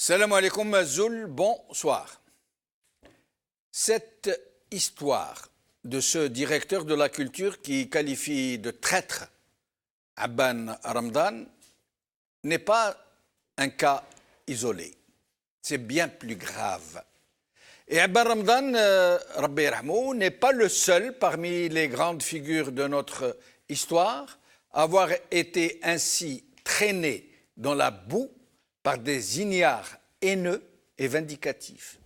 Salam alaikum Mazoul, bonsoir. Cette histoire de ce directeur de la culture qui qualifie de traître Abban Ramadan n'est pas un cas isolé. C'est bien plus grave. Et Abban Ramadan, Rabbi Yarhamou, n'est pas le seul parmi les grandes figures de notre histoire à avoir été ainsi traîné dans la boue par des ignares haineux et vindicatifs.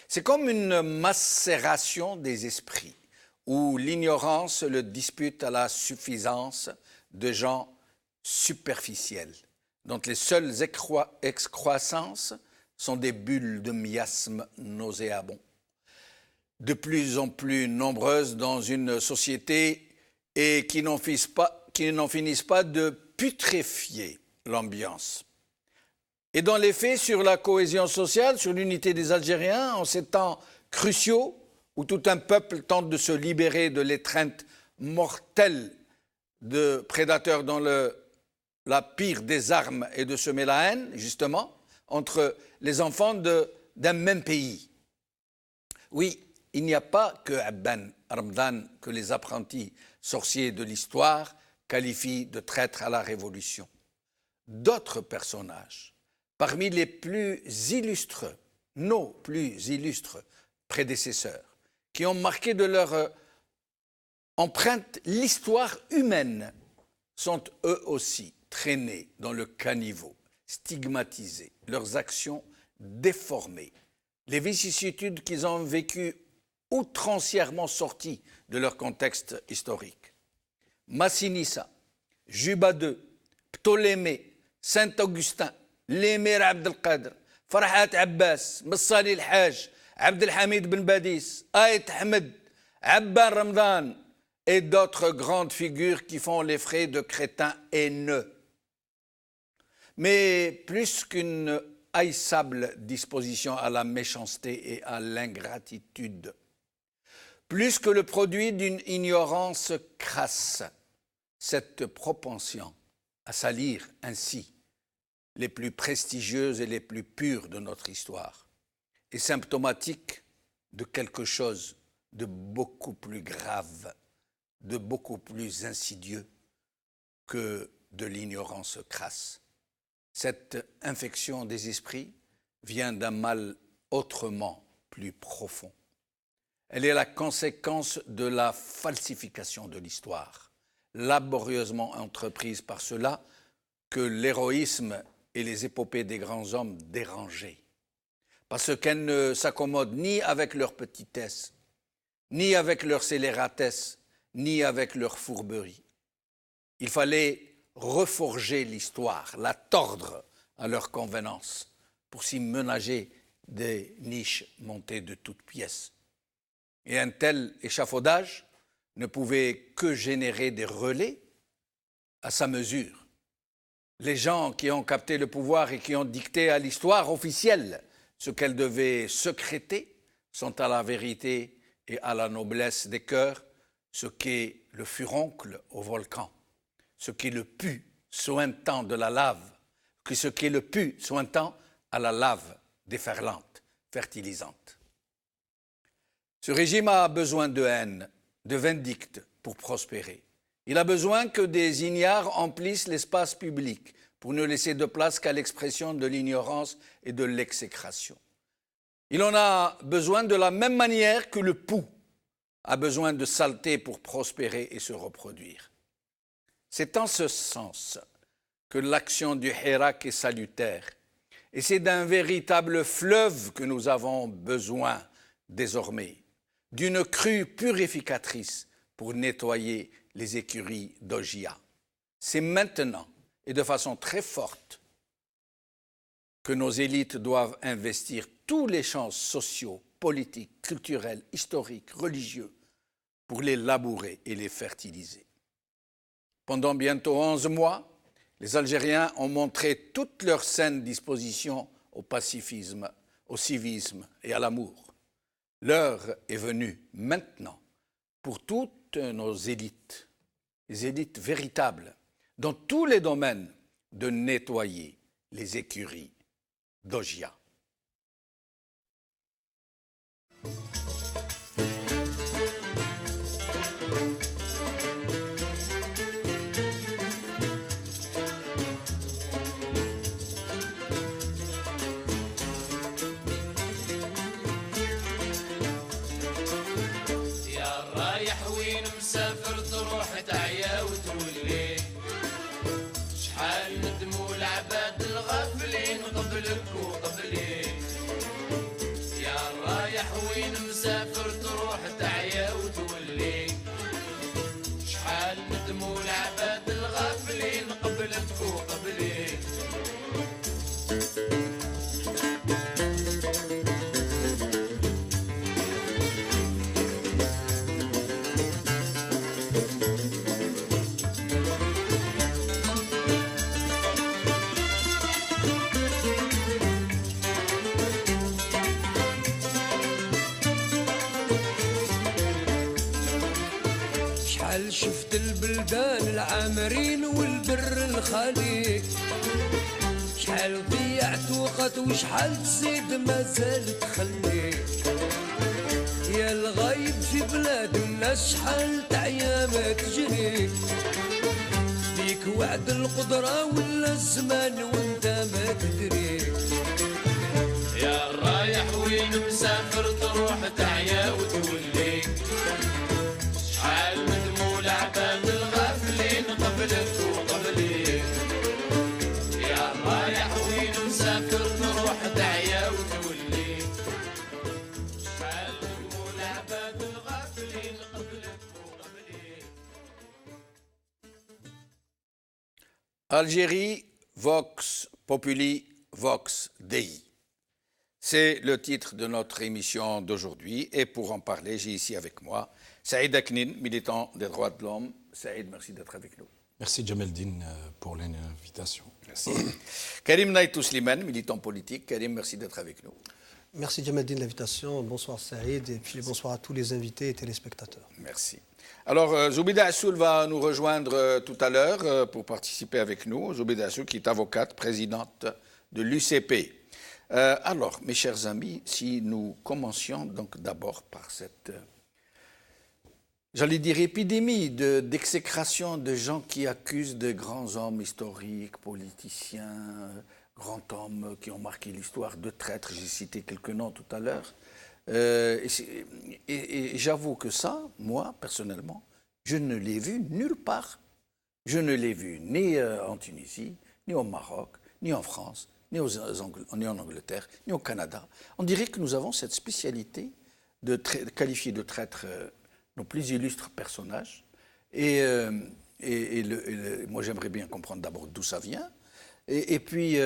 C'est comme une macération des esprits, où l'ignorance le dispute à la suffisance de gens superficiels, dont les seules excroissances sont des bulles de miasmes nauséabonds, de plus en plus nombreuses dans une société et qui n'en finissent pas de putréfier l'ambiance. Et dans les faits, sur la cohésion sociale, sur l'unité des Algériens, en ces temps cruciaux où tout un peuple tente de se libérer de l'étreinte mortelle de prédateurs dans la pire des armes et de semer la haine, justement, entre les enfants d'un même pays. Oui, il n'y a pas que Abban Ramadan que les apprentis sorciers de l'histoire qualifient de traître à la Révolution. D'autres personnages, parmi les plus illustres, nos plus illustres prédécesseurs, qui ont marqué de leur empreinte l'histoire humaine, sont eux aussi traînés dans le caniveau, stigmatisés, leurs actions déformées, les vicissitudes qu'ils ont vécues outrancièrement sorties de leur contexte historique. Massinissa, Juba II, Ptolémée, Saint-Augustin, l'émir Abdelkader, Farhat Abbas, Messali el-Hajj, Abdelhamid Ben Badis, Ait Ahmed, Abban Ramadan et d'autres grandes figures qui font les frais de crétins haineux. Mais plus qu'une haïssable disposition à la méchanceté et à l'ingratitude, plus que le produit d'une ignorance crasse, cette propension à salir ainsi les plus prestigieuses et les plus pures de notre histoire est symptomatique de quelque chose de beaucoup plus grave, de beaucoup plus insidieux que de l'ignorance crasse. Cette infection des esprits vient d'un mal autrement plus profond. Elle est la conséquence de la falsification de l'histoire, laborieusement entreprise par ceux-là que l'héroïsme et les épopées des grands hommes dérangeaient, parce qu'elles ne s'accommodent ni avec leur petitesse, ni avec leur scélératesse, ni avec leur fourberie. Il fallait reforger l'histoire, la tordre à leur convenance, pour s'y ménager des niches montées de toutes pièces. Et un tel échafaudage ne pouvait que générer des relais à sa mesure. Les gens qui ont capté le pouvoir et qui ont dicté à l'histoire officielle ce qu'elle devait secréter sont à la vérité et à la noblesse des cœurs ce qu'est le furoncle au volcan, ce qu'est le pu sointant de la lave, ce qu'est le pu sointant à la lave déferlante, fertilisante. Ce régime a besoin de haine, de vindicte pour prospérer. Il a besoin que des ignares emplissent l'espace public pour ne laisser de place qu'à l'expression de l'ignorance et de l'exécration. Il en a besoin de la même manière que le pouls a besoin de saleté pour prospérer et se reproduire. C'est en ce sens que l'action du Hirak est salutaire, et c'est d'un véritable fleuve que nous avons besoin désormais, d'une crue purificatrice pour nettoyer les écuries d'Ogia. C'est maintenant, et de façon très forte, que nos élites doivent investir tous les champs sociaux, politiques, culturels, historiques, religieux, pour les labourer et les fertiliser. Pendant bientôt 11 mois, les Algériens ont montré toute leur saine disposition au pacifisme, au civisme et à l'amour. L'heure est venue maintenant pour toutes nos élites, les élites véritables, dans tous les domaines, de nettoyer les écuries Dojia. مسافر تروح تعيا وتولي شحال ندموا العباد الغافلين قبلك وقبلي يا رايح وين مسافر تروح تعيا وتولي شحال ندموا العباد الغافلين قبلك وقبلي شفت البلدان العامرين والبر الخالي شحال ضيعت وقت وشحال تزيد مازال تخلي يا الغايب في بلاد الناس شحال تعيا ما تجري ليك وعد القدرة ولا الزمان وانت ما تدري يا رايح وين مسافر تروح تعيا وتولي شحال ندموا العباد الغافلين قبلك وقبلي يا رايح وين مسافر تروح تعيا وتولي شحال ندموا العباد الغافلين قبلك وقبلي. Algérie, Vox Populi, Vox Dei. C'est le titre de notre émission d'aujourd'hui et pour en parler, j'ai ici avec moi Saïd Aknin, militant des droits de l'homme. Saïd, merci d'être avec nous. Merci Djemeldine pour l'invitation. Merci. Karim Naïtou Slimane, militant politique. Karim, merci d'être avec nous. Merci Djemeldine de l'invitation. Bonsoir Saïd et puis bonsoir à tous les invités et téléspectateurs. Merci. Alors, Zoubida Assoul va nous rejoindre tout à l'heure pour participer avec nous. Zoubida Assoul qui est avocate, présidente de l'UCP. Alors, mes chers amis, si nous commencions donc d'abord par cette, j'allais dire, épidémie d'exécration de gens qui accusent de grands hommes historiques, politiciens, grands hommes qui ont marqué l'histoire de traîtres. J'ai cité quelques noms tout à l'heure. Et j'avoue que ça, moi, personnellement, je ne l'ai vu nulle part. Je ne l'ai vu ni en Tunisie, ni au Maroc, ni en France, ni en Angleterre, ni au Canada. On dirait que nous avons cette spécialité de qualifier de traîtres nos plus illustres personnages. Et moi, j'aimerais bien comprendre d'abord d'où ça vient. Et puis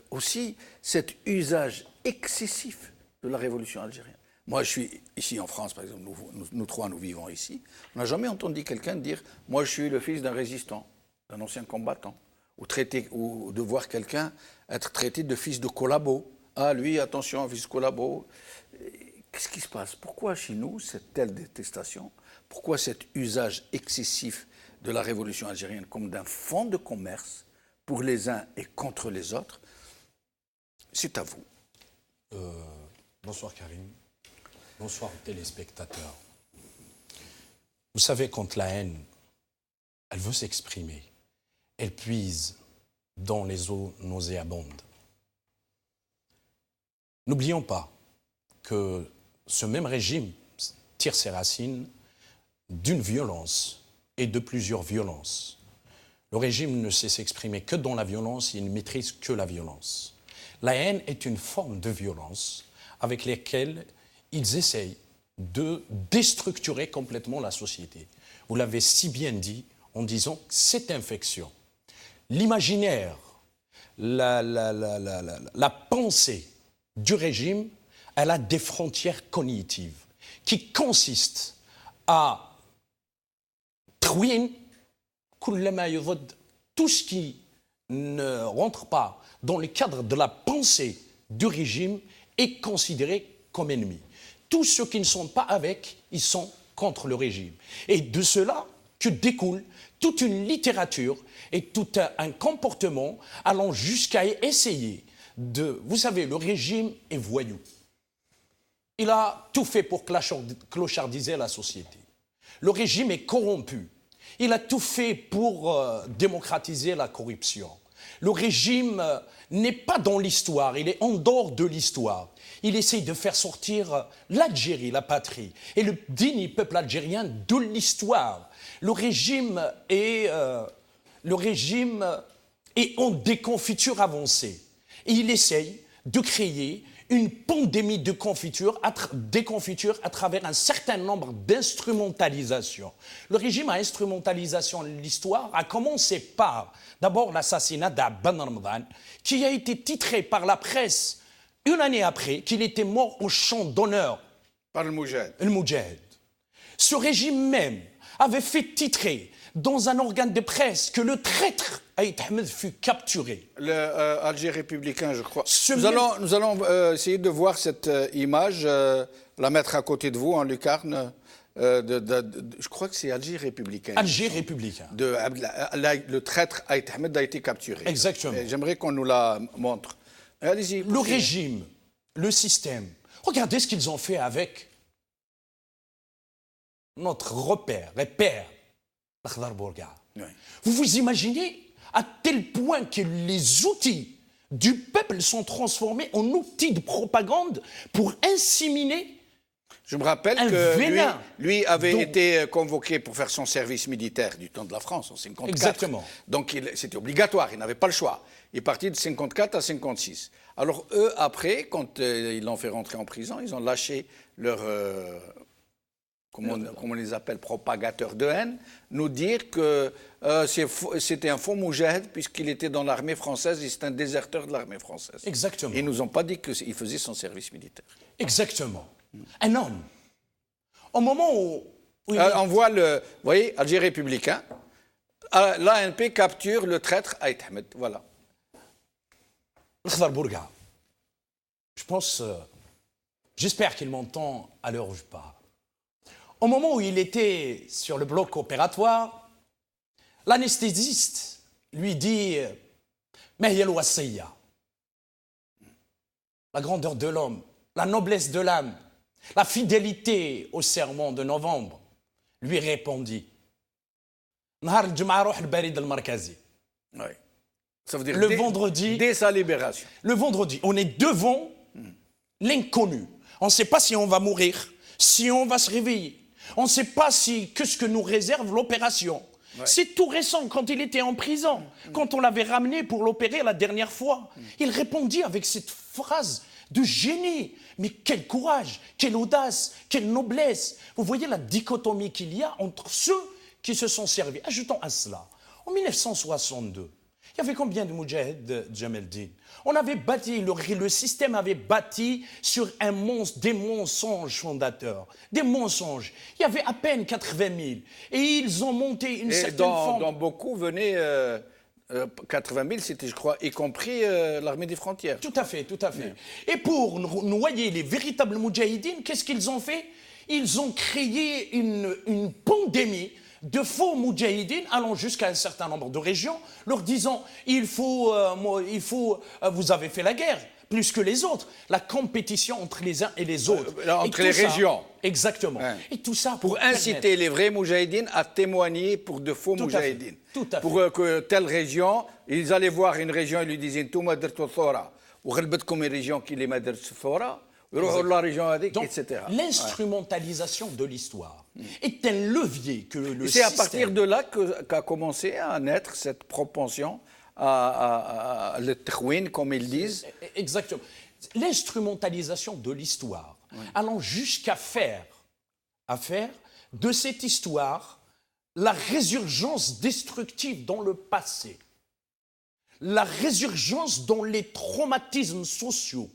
aussi cet usage excessif de la révolution algérienne. Moi, je suis ici en France, par exemple, nous trois, nous vivons ici. On n'a jamais entendu quelqu'un dire « moi, je suis le fils d'un résistant, d'un ancien combattant ». Ou de voir quelqu'un être traité de fils de collabo. Ah, lui, attention, fils de collabo. Qu'est-ce qui se passe? Pourquoi chez nous cette telle détestation? Pourquoi cet usage excessif de la révolution algérienne comme d'un fonds de commerce pour les uns et contre les autres? C'est à vous. Bonsoir Karim. Bonsoir téléspectateurs. Vous savez, quand la haine, elle veut s'exprimer, elle puise dans les eaux nauséabondes. N'oublions pas que ce même régime tire ses racines d'une violence et de plusieurs violences. Le régime ne sait s'exprimer que dans la violence, il ne maîtrise que la violence. La haine est une forme de violence avec laquelle ils essayent de déstructurer complètement la société. Vous l'avez si bien dit en disant que cette infection, l'imaginaire, la pensée du régime, elle a des frontières cognitives qui consistent à tout ce qui ne rentre pas dans le cadre de la pensée du régime est considéré comme ennemi. Tous ceux qui ne sont pas avec, ils sont contre le régime. Et de cela que découle toute une littérature et tout un comportement allant jusqu'à essayer Vous savez, le régime est voyou. Il a tout fait pour clochardiser la société. Le régime est corrompu. Il a tout fait pour démocratiser la corruption. Le régime n'est pas dans l'histoire, il est en dehors de l'histoire. Il essaye de faire sortir l'Algérie, la patrie, et le digne peuple algérien de l'histoire. Le régime est en déconfiture avancée. Et il essaye de créer une pandémie de déconfiture à travers un certain nombre d'instrumentalisations. Le régime à instrumentalisation de l'histoire a commencé par, d'abord, l'assassinat d'Abban Ramadan, qui a été titré par la presse une année après qu'il était mort au champ d'honneur. Par le Moujahid. Le Moujahid. Ce régime même avait fait titrer dans un organe de presse que le traître Aït Ahmed fut capturé. Alger républicain, je crois. Nous allons essayer de voir cette image, la mettre à côté de vous en lucarne. Je crois que c'est Alger républicain. Alger républicain. Le traître Aït Ahmed a été capturé. Exactement. J'aimerais qu'on nous la montre. Allez-y. Le régime, le système. Regardez ce qu'ils ont fait avec notre repère, l'Akhdar Bourga. Oui. Vous vous imaginez à tel point que les outils du peuple sont transformés en outils de propagande pour inséminer. Je me rappelle que lui avait été convoqué pour faire son service militaire du temps de la France en 54. Exactement. Donc c'était obligatoire, il n'avait pas le choix. Il est parti de 54 à 56. Alors eux, après, quand ils l'ont fait rentrer en prison, ils ont lâché leur... comment on les appelle, propagateurs de haine, nous dire que c'était un faux moujahid puisqu'il était dans l'armée française et c'est un déserteur de l'armée française. Exactement. Et ils ne nous ont pas dit qu'il faisait son service militaire. Exactement. Un homme. Au moment où on voit vous voyez, Alger républicain, l'ANP capture le traître Aït Ahmed. Voilà. L'Akhdar Bourga. Je pense, j'espère qu'il m'entend à l'heure où je parle. Au moment où il était sur le bloc opératoire, l'anesthésiste lui dit « Mahia al-Wassiya », la grandeur de l'homme, la noblesse de l'âme, la fidélité au serment de novembre, lui répondit « Nahar al-Jum'a roh al-Barid al-Markazi ». Ça veut dire le vendredi, dès sa libération. Le vendredi, on est devant l'inconnu. On ne sait pas si on va mourir, si on va se réveiller. On ne sait pas qu'est-ce que nous réserve l'opération. Ouais. C'est tout récent, quand il était en prison, quand on l'avait ramené pour l'opérer la dernière fois. Il répondit avec cette phrase de génie. Mais quel courage, quelle audace, quelle noblesse. Vous voyez la dichotomie qu'il y a entre ceux qui se sont servis. Ajoutons à cela, en 1962, il y avait combien de moudjahid de Djemeldine? On avait bâti, le système avait bâti sur des mensonges fondateurs, des mensonges. Il y avait à peine 80 000. Et ils ont monté une certaine forme. Dans beaucoup venaient 80 000, c'était, je crois, y compris l'armée des frontières. Tout à fait, tout à fait. Et pour noyer les véritables moudjahidines, qu'est-ce qu'ils ont fait? Ils ont créé une pandémie de faux moudjahidines allant jusqu'à un certain nombre de régions, leur disant vous avez fait la guerre, plus que les autres. La compétition entre les uns et les autres. Entre les régions. Exactement. Ouais. Et tout ça pour inciter les vrais moudjahidines à témoigner pour de faux moudjahidines. Tout à fait. Pour que telle région, ils allaient voir une région et lui disaient « Touma dertu thora » ou « Ghalbatkoum une région qui les m'a dertu thora » etc. L'instrumentalisation de l'histoire est un levier que le système... C'est à partir de là qu'a commencé à naître cette propension à le tkhouin, comme ils disent. Exactement. L'instrumentalisation de l'histoire, allant jusqu'à faire de cette histoire la résurgence destructive dans le passé, la résurgence dans les traumatismes sociaux,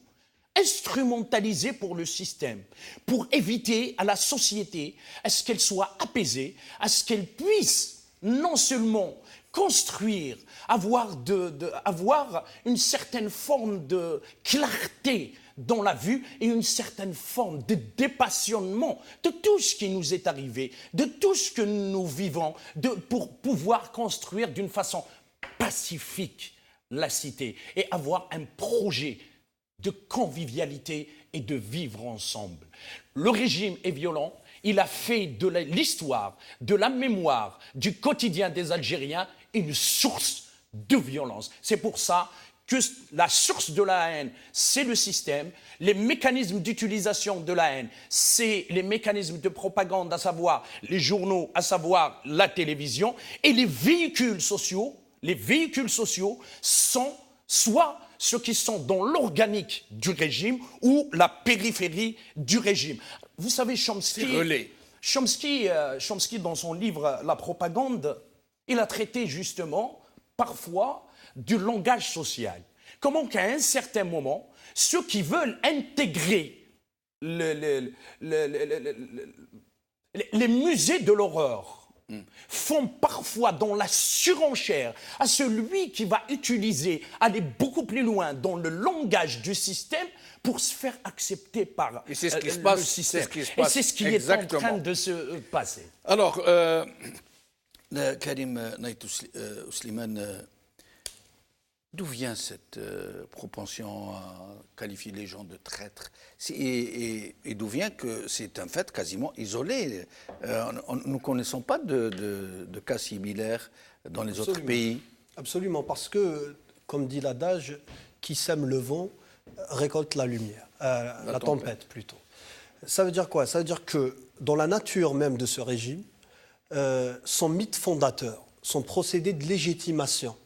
instrumentalisé pour le système, pour éviter à la société à ce qu'elle soit apaisée, à ce qu'elle puisse non seulement construire, avoir une certaine forme de clarté dans la vue et une certaine forme de dépassionnement de tout ce qui nous est arrivé, de tout ce que nous vivons, pour pouvoir construire d'une façon pacifique la cité et avoir un projet de convivialité et de vivre ensemble. Le régime est violent, il a fait de l'histoire, de la mémoire, du quotidien des Algériens une source de violence. C'est pour ça que la source de la haine, c'est le système. Les mécanismes d'utilisation de la haine, c'est les mécanismes de propagande, à savoir les journaux, à savoir la télévision. Et les véhicules sociaux sont soit ceux qui sont dans l'organique du régime ou la périphérie du régime. Vous savez, Chomsky, dans son livre « La propagande », il a traité justement, parfois, du langage social. Comment qu'à un certain moment, ceux qui veulent intégrer les musées de l'horreur font parfois dans la surenchère à celui qui va aller beaucoup plus loin dans le langage du système pour se faire accepter par et c'est ce qui se le passe, système. Et c'est ce qui est en train de se passer. Alors, Karim Naït Ouslimane, d'où vient cette propension à qualifier les gens de traîtres et d'où vient que c'est un fait quasiment isolé. Nous ne connaissons pas de cas similaires dans les autres pays. Absolument, parce que, comme dit l'adage, qui sème le vent récolte la lumière, la tempête plutôt. Ça veut dire quoi? Ça veut dire que dans la nature même de ce régime, son mythe fondateur, son procédé de légitimation,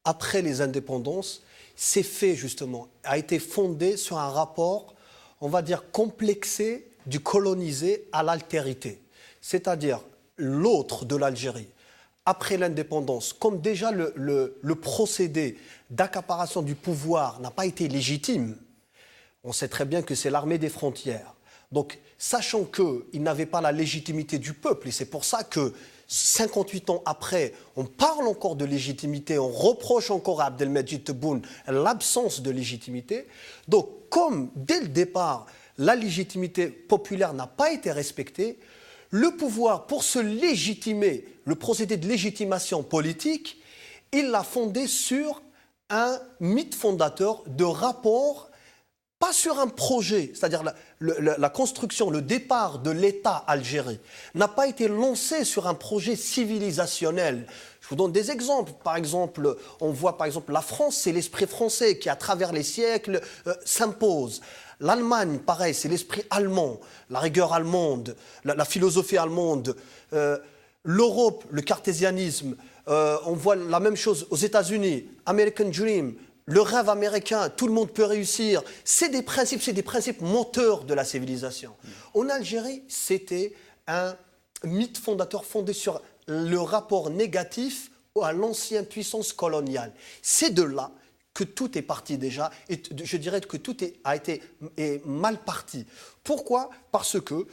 après les indépendances, s'est fait justement, a été fondé sur un rapport, on va dire, complexé du colonisé à l'altérité. C'est-à-dire l'autre de l'Algérie, après l'indépendance, comme déjà le procédé d'accaparation du pouvoir n'a pas été légitime, on sait très bien que c'est l'armée des frontières. Donc, sachant qu'il n'avait pas la légitimité du peuple, et c'est pour ça que 58 ans après, on parle encore de légitimité, on reproche encore à Abdelmajid Tebboune l'absence de légitimité. Donc, comme dès le départ, la légitimité populaire n'a pas été respectée, le pouvoir, pour se légitimer, le procédé de légitimation politique, il l'a fondé sur un mythe fondateur de rapport, pas sur un projet, c'est-à-dire la construction, le départ de l'État algérien n'a pas été lancé sur un projet civilisationnel. Je vous donne des exemples. Par exemple, on voit par exemple la France, c'est l'esprit français qui, à travers les siècles, s'impose. L'Allemagne, pareil, c'est l'esprit allemand, la rigueur allemande, la philosophie allemande. L'Europe, le cartésianisme. On voit la même chose aux États-Unis, American Dream. Le rêve américain, tout le monde peut réussir, c'est des principes moteurs de la civilisation. En Algérie, c'était un mythe fondateur fondé sur le rapport négatif à l'ancienne puissance coloniale. C'est de là que tout est parti déjà, et je dirais que tout est mal parti. Pourquoi? Parce que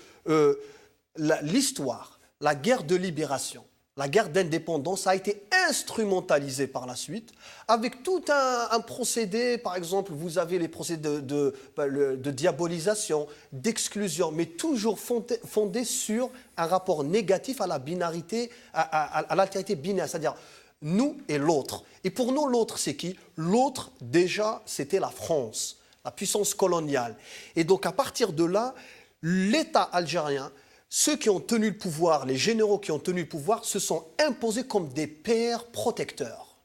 l'histoire, la guerre de libération, la guerre d'indépendance a été instrumentalisée par la suite avec tout un procédé. Par exemple, vous avez les procédés de diabolisation, d'exclusion, mais toujours fondé sur un rapport négatif à la binarité, à l'altérité binaire, c'est-à-dire nous et l'autre. Et pour nous, l'autre, c'est qui? L'autre, déjà, c'était la France, la puissance coloniale. Et donc, à partir de là, l'État algérien, ceux qui ont tenu le pouvoir, les généraux qui ont tenu le pouvoir, se sont imposés comme des pères protecteurs.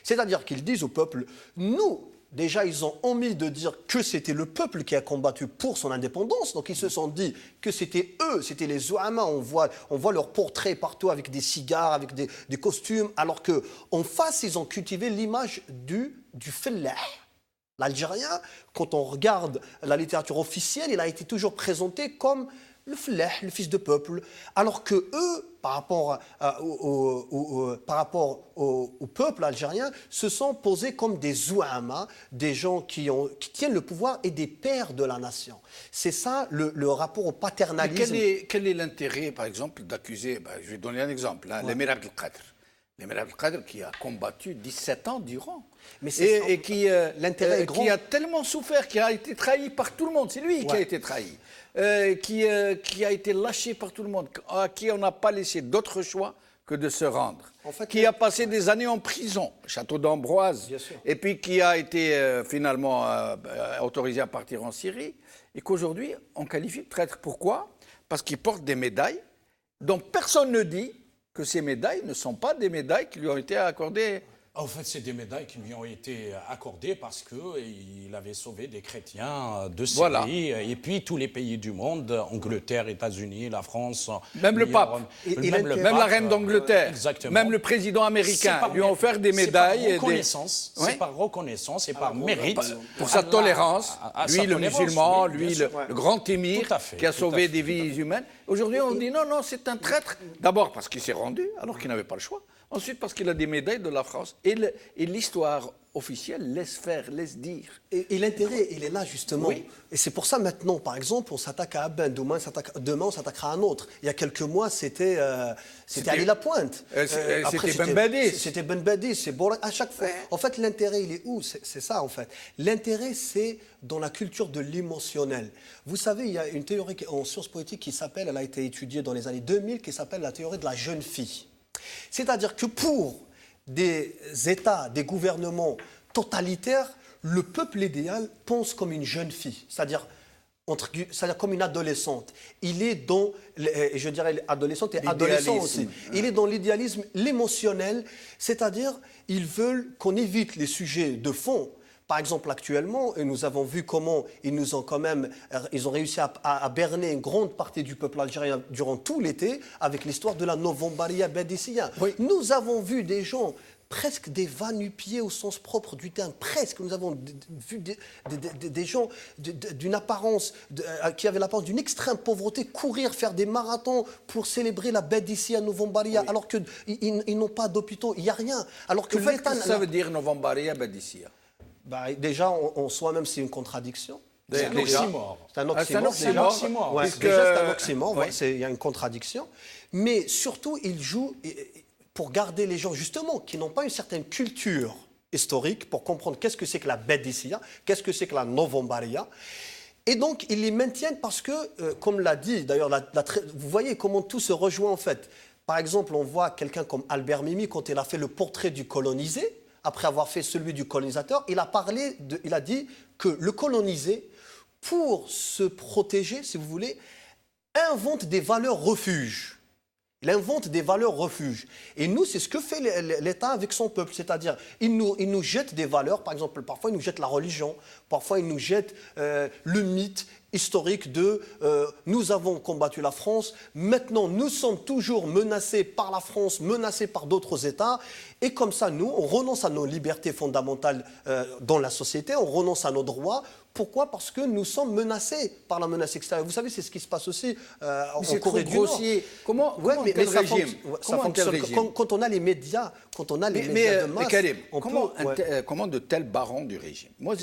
C'est-à-dire qu'ils disent au peuple, nous, déjà ils ont omis de dire que c'était le peuple qui a combattu pour son indépendance, donc ils se sont dit que c'était eux, c'était les Zouama, on voit leurs portraits partout avec des cigares, avec des costumes, alors qu'en face, ils ont cultivé l'image du fellah. L'Algérien, quand on regarde la littérature officielle, il a été toujours présenté comme le fellah, le fils de peuple, alors que eux, par rapport au peuple algérien, se sont posés comme des zouama, des gens qui tiennent le pouvoir et des pères de la nation. C'est ça le rapport au paternalisme. Quel est l'intérêt, par exemple, d'accuser, je vais donner un exemple, l'émir Abdelkader. L'émir Abdelkader qui a combattu 17 ans durant. Mais et qui a tellement souffert, qui a été trahi par tout le monde. C'est lui qui a été trahi. Qui a été lâché par tout le monde, à qui on n'a pas laissé d'autre choix que de se rendre, En fait, qui a passé des années en prison, château d'Ambroise, Bien sûr. et puis qui a été finalement autorisé à partir en Syrie, et qu'aujourd'hui on qualifie de traître. Pourquoi? Parce qu'il porte des médailles dont personne ne dit que ces médailles ne sont pas des médailles qui lui ont été accordées. En fait, c'est des médailles qui lui ont été accordées parce qu'il avait sauvé des chrétiens de Syrie. Voilà. Et puis tous les pays du monde, Angleterre, États-Unis, la France. Même le pape. Même Même la reine d'Angleterre, exactement. même le président américain lui ont offert des médailles. C'est par reconnaissance, Oui. c'est par reconnaissance et par mérite. Pour sa tolérance, lui sa le tolérance, musulman, oui, lui bien le, sûr. le grand émir Tout à fait, qui a tout à sauvé fait, des vies humaines. Aujourd'hui on dit non, c'est un traître. D'abord parce qu'il s'est rendu alors qu'il n'avait pas le choix. Ensuite parce qu'il a des médailles de la France. Et l'histoire officielle laisse faire, laisse dire. Et l'intérêt, il est là justement. Oui. Et c'est pour ça maintenant, par exemple, on s'attaque à Aben, demain on s'attaquera à un autre. Il y a quelques mois, c'était Ali Lapointe. C'était Après, Ben Badis. C'était Ben Badis, c'est bon, à chaque fois. En fait, l'intérêt, il est où? C'est ça, en fait. L'intérêt, c'est dans la culture de l'émotionnel. Vous savez, il y a une théorie en sciences politiques qui s'appelle, elle a été étudiée dans les années 2000, qui s'appelle la théorie de la jeune fille. C'est-à-dire que pour des États, des gouvernements totalitaires, le peuple idéal pense comme une jeune fille, c'est-à-dire comme une adolescente. Il est dans, je dirais adolescente et adolescent aussi, il est dans l'idéalisme, l'émotionnel, c'est-à-dire ils veulent qu'on évite les sujets de fond. Par exemple, actuellement, nous avons vu comment ils ont réussi à berner une grande partie du peuple algérien durant tout l'été avec l'histoire de la Novembaria Bédissia. Oui. Nous avons vu des gens, presque des va-nu-pieds au sens propre du terme, presque. Nous avons vu des gens d'une apparence, qui avaient l'apparence d'une extrême pauvreté, courir, faire des marathons pour célébrer la Bédissia Novembaria, oui. Alors qu'ils n'ont pas d'hôpitaux, il n'y a rien. Alors que qu'est-ce que ça veut dire Novembaria Bédissia? Déjà, en soi-même, c'est une contradiction. C'est un oxymore. C'est un oxymore. Puisque... Déjà, c'est un oxymore. Oui. Il y a une contradiction. Mais surtout, il joue pour garder les gens, justement, qui n'ont pas une certaine culture historique, pour comprendre qu'est-ce que c'est que la Bédissia, qu'est-ce que c'est que la Novembaria. Et donc, ils les maintiennent parce que, comme l'a dit, d'ailleurs, vous voyez comment tout se rejoint, en fait. Par exemple, on voit quelqu'un comme Albert Memmi, quand il a fait le portrait du colonisé, après avoir fait celui du colonisateur, il a dit que le colonisé, pour se protéger, si vous voulez, invente des valeurs refuges. Il invente des valeurs refuges. Et nous, c'est ce que fait l'État avec son peuple. C'est-à-dire, il nous jette des valeurs. Par exemple, parfois, il nous jette la religion. Parfois, il nous jette le mythe historique de nous avons combattu la France, maintenant nous sommes toujours menacés par la France, menacés par d'autres États, et comme ça nous, on renonce à nos libertés fondamentales dans la société, on renonce à nos droits. Pourquoi? Parce que nous sommes menacés par la menace extérieure. Vous savez, c'est ce qui se passe aussi en Corée du Nord. Comment ça fonctionne quand on a les médias, médias de masse. Karim, comment de tels barons du régime? Moi,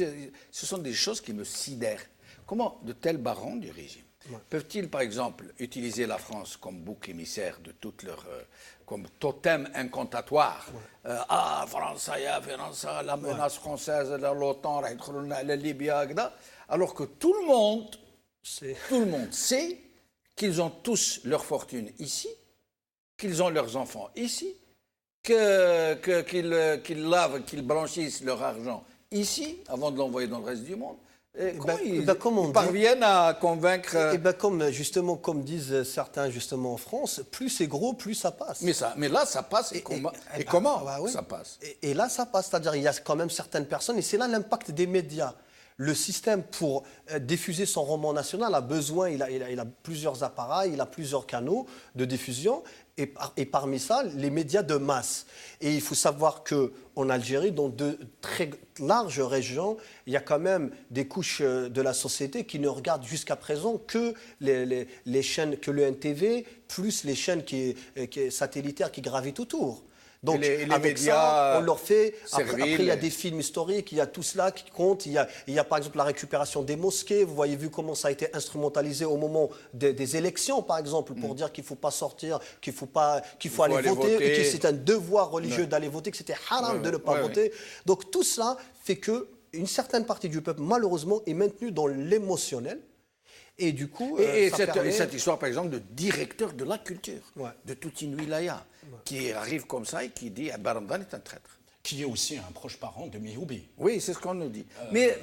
ce sont des choses qui me sidèrent. Comment de tels barons du régime peuvent-ils, par exemple, utiliser la France comme bouc émissaire de toutes leurs... comme totem incantatoire. France, la menace française, l'OTAN, la Libye, alors que tout le monde sait qu'ils ont tous leur fortune ici, qu'ils ont leurs enfants ici, qu'ils lavent, qu'ils blanchissent leur argent ici, avant de l'envoyer dans le reste du monde. Ils parviennent à convaincre... Comme disent certains justement en France, plus c'est gros, plus ça passe. Mais là, ça passe. Comment ça passe? Et là, ça passe. C'est-à-dire qu'il y a quand même certaines personnes, et c'est là l'impact des médias. Le système, pour diffuser son roman national, a besoin, il a plusieurs appareils, il a plusieurs canaux de diffusion, et parmi ça, les médias de masse. Et il faut savoir qu'en Algérie, dans de très larges régions, il y a quand même des couches de la société qui ne regardent jusqu'à présent que les chaînes, que le NTV, plus les chaînes satellitaires qui gravitent autour. Donc, les avec médias, ça, on leur fait... Après, il y a des films historiques, il y a tout cela qui compte. Il y a par exemple la récupération des mosquées. Vous voyez vu comment ça a été instrumentalisé au moment des élections, par exemple, pour dire qu'il ne faut pas sortir, qu'il faut aller voter, et que c'est un devoir religieux d'aller voter, que c'était haram de ne pas voter. Donc tout cela fait qu'une certaine partie du peuple, malheureusement, est maintenue dans l'émotionnel. Et du coup, cette histoire, par exemple, de directeur de la culture de toute une wilaya. qui arrive comme ça et qui dit Abba Ramadan est un traître. Qui est aussi un proche parent de Mihoubi. Oui, c'est ce qu'on nous dit. Mais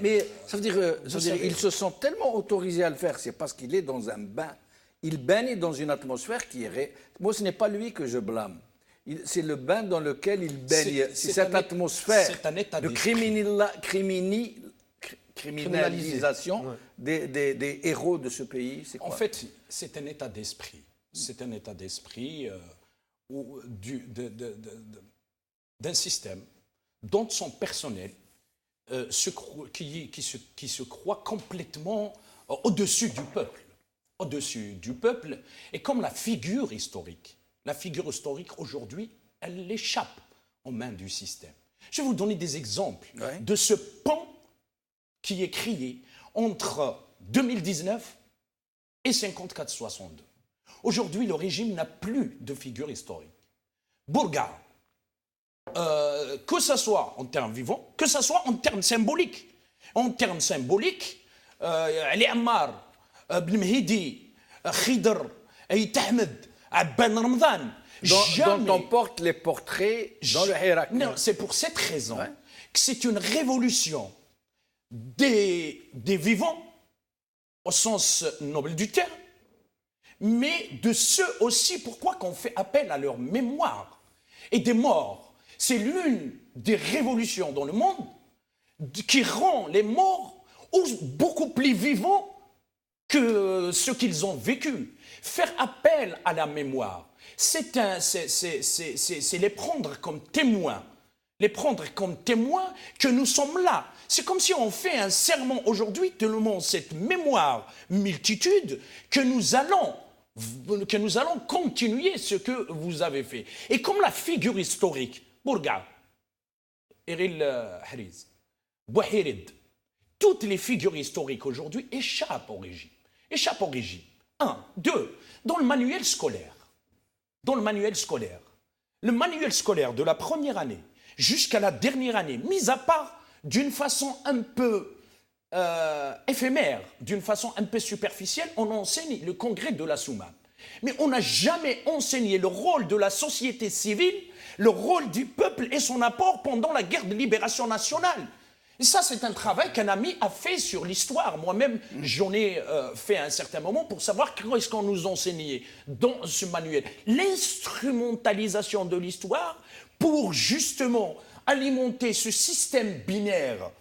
ça veut dire, ils se sont tellement autorisés à le faire, c'est parce qu'il est dans un bain. Il baigne dans une atmosphère qui est... Moi, ce n'est pas lui que je blâme. C'est le bain dans lequel il baigne. C'est cette atmosphère de criminalisation des héros de ce pays. En fait, c'est un état d'esprit. C'est un état d'esprit d'un système dont son personnel qui se croit complètement au-dessus du peuple. Au-dessus du peuple. Et comme la figure historique aujourd'hui, elle échappe aux mains du système. Je vais vous donner des exemples de ce pan qui est créé entre 2019 et 54-62. Aujourd'hui, le régime n'a plus de figure historique. Bourga, que ce soit en termes vivants, que ce soit en termes symboliques. En termes symboliques, Ali Ammar, Ben Mehdi, Khidr, Aït Ahmed, Abban Ramadan, dont on porte les portraits dans le Hirak. Non, c'est pour cette raison que c'est une révolution des vivants, au sens noble du terme, mais de ceux aussi, pourquoi qu'on fait appel à leur mémoire et des morts. C'est l'une des révolutions dans le monde qui rend les morts beaucoup plus vivants que ce qu'ils ont vécu. Faire appel à la mémoire, c'est les prendre comme témoins. Les prendre comme témoins que nous sommes là. C'est comme si on fait un serment aujourd'hui, tellement cette mémoire multitude, que nous allons continuer ce que vous avez fait. Et comme la figure historique, Bourga, Eril Hariz, Bouhirid, toutes les figures historiques aujourd'hui échappent au régime. Échappent au régime. 1, 2, dans le manuel scolaire. Le manuel scolaire de la première année jusqu'à la dernière année, mis à part d'une façon un peu éphémère, d'une façon un peu superficielle, on enseigne le congrès de la Soumane. Mais on n'a jamais enseigné le rôle de la société civile, le rôle du peuple et son apport pendant la guerre de libération nationale. Et ça, c'est un travail qu'un ami a fait sur l'histoire. Moi-même, j'en ai fait à un certain moment pour savoir comment est-ce qu'on nous enseignait dans ce manuel. L'instrumentalisation de l'histoire pour justement alimenter ce système binaire,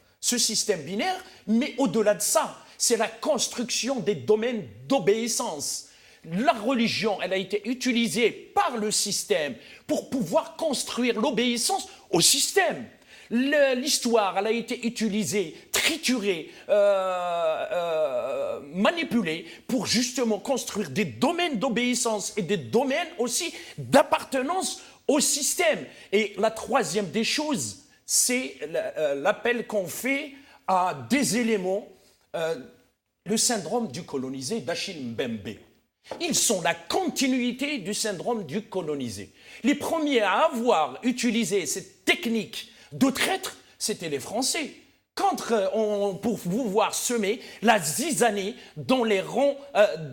mais au-delà de ça, c'est la construction des domaines d'obéissance. La religion, elle a été utilisée par le système pour pouvoir construire l'obéissance au système. L'histoire, elle a été utilisée, triturée, manipulée pour justement construire des domaines d'obéissance et des domaines aussi d'appartenance au système. Et la troisième des choses, c'est l'appel qu'on fait à des éléments, le syndrome du colonisé d'Achille Mbembe. Ils sont la continuité du syndrome du colonisé. Les premiers à avoir utilisé cette technique de traître, c'était les Français. Pour pouvoir semer la zizanie dans les rangs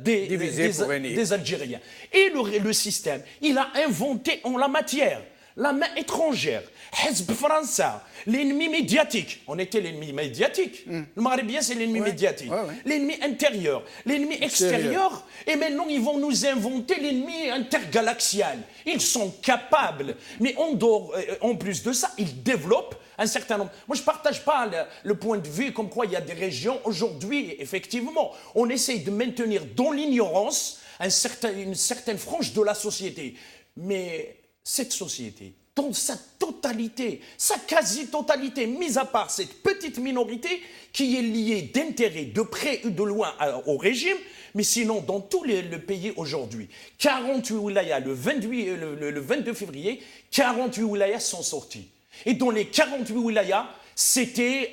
des Algériens. Et le système, il a inventé en la matière la main étrangère, Hezb français, l'ennemi médiatique. On était l'ennemi médiatique. Le Maghrébien, c'est l'ennemi médiatique. L'ennemi intérieur, l'ennemi extérieur. Et maintenant, ils vont nous inventer l'ennemi intergalaxial. Ils sont capables. Mais en plus de ça, ils développent un certain nombre. Moi, je ne partage pas le point de vue comme quoi il y a des régions aujourd'hui, effectivement, on essaye de maintenir dans l'ignorance une certaine frange de la société. Mais cette société, dans sa totalité, sa quasi-totalité, mis à part cette petite minorité qui est liée d'intérêt de près ou de loin au régime, mais sinon dans tout le pays aujourd'hui, 48 wilayas, le 22 février, 48 wilayas sont sortis. Et dans les 48 wilayas, c'était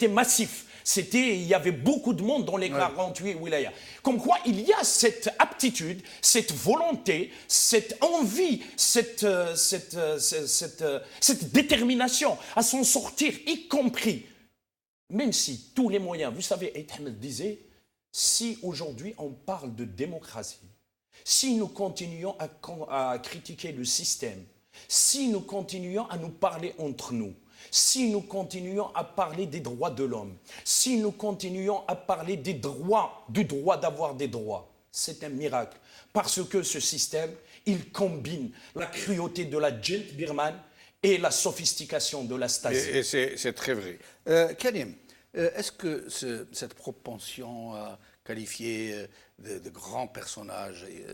massif. Il y avait beaucoup de monde dans les 48 wilayas. Comme quoi, il y a cette aptitude, cette volonté, cette envie, cette détermination à s'en sortir, y compris, même si tous les moyens, vous savez, Ahmed disait, si aujourd'hui on parle de démocratie, si nous continuons à critiquer le système, si nous continuons à nous parler entre nous, si nous continuons à parler des droits de l'homme, si nous continuons à parler des droits, du droit d'avoir des droits, c'est un miracle. Parce que ce système, il combine la cruauté de la junte birmane et la sophistication de la Stasi. Et c'est très vrai. Karim, est-ce que cette propension à qualifier de grands personnages et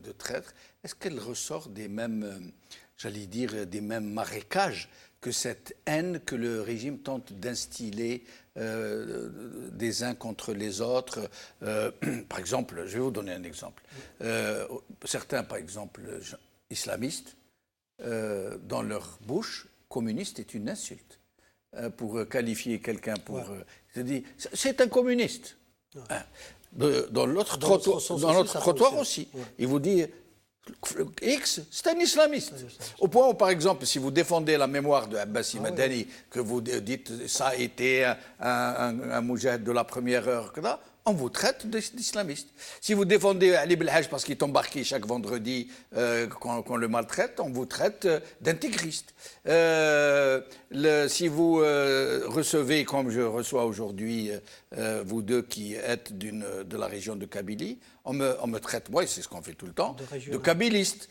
de traîtres, est-ce qu'elle ressort des mêmes, j'allais dire, des mêmes marécages que cette haine que le régime tente d'instiller des uns contre les autres? Par exemple, je vais vous donner un exemple. Certains, par exemple, islamistes, dans leur bouche, communiste est une insulte. Pour qualifier quelqu'un je dis, c'est un communiste. Dans l'autre trottoir aussi. Ouais. Il vous dit, X, c'est un islamiste. Au point où, par exemple, si vous défendez la mémoire de Abbasi Madani, que vous dites ça a été un moujahid de la première heure, on vous traite d'islamiste. Si vous défendez Ali Belhaj parce qu'il est embarqué chaque vendredi qu'on le maltraite, on vous traite d'intégriste. Si vous recevez, comme je reçois aujourd'hui, vous deux qui êtes de la région de Kabylie, on me traite, moi, c'est ce qu'on fait tout le temps, de kabyliste.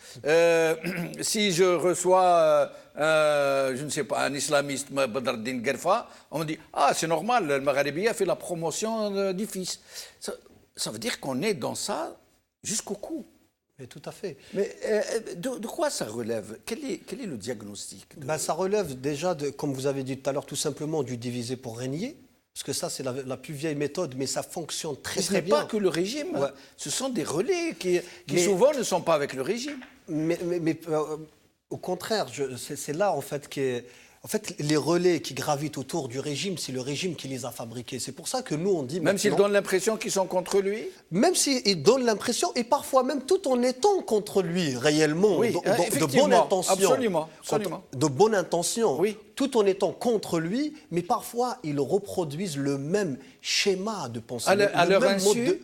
Si je reçois, je ne sais pas, un islamiste, Badreddine Gerfa, on me dit « Ah, c'est normal, le Magharibi a fait la promotion du fils ». Ça veut dire qu'on est dans ça jusqu'au cou. Mais tout à fait. Mais de quoi ça relève? Quel est le diagnostic? Ça relève déjà, comme vous avez dit tout à l'heure, tout simplement du diviser pour régner. Parce que ça, c'est la plus vieille méthode, mais ça fonctionne très bien. Ce n'est pas que le régime, ce sont des relais qui souvent ne sont pas avec le régime. Mais au contraire, c'est là en fait En fait, les relais qui gravitent autour du régime, c'est le régime qui les a fabriqués. C'est pour ça que nous, on dit Même s'ils donnent l'impression qu'ils sont contre lui? Même s'ils donnent l'impression, et parfois même tout en étant contre lui, réellement, oui, de bonne intention. Absolument. De bonne intention, oui. Tout en étant contre lui, mais parfois ils reproduisent le même schéma de pensée. À leur insu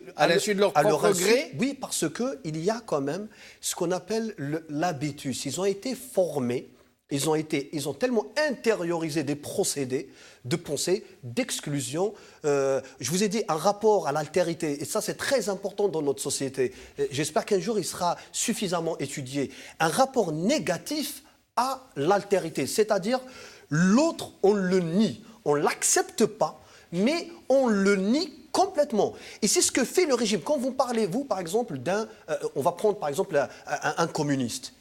de leur propre gré? Oui, parce qu'il y a quand même ce qu'on appelle l'habitus. Ils ont été formés. Ils ont tellement intériorisé des procédés de pensée, d'exclusion. Je vous ai dit un rapport à l'altérité, et ça c'est très important dans notre société. J'espère qu'un jour il sera suffisamment étudié. Un rapport négatif à l'altérité, c'est-à-dire l'autre on le nie, on ne l'accepte pas, mais on le nie complètement. Et c'est ce que fait le régime. Quand vous parlez, vous par exemple, on va prendre par exemple un communiste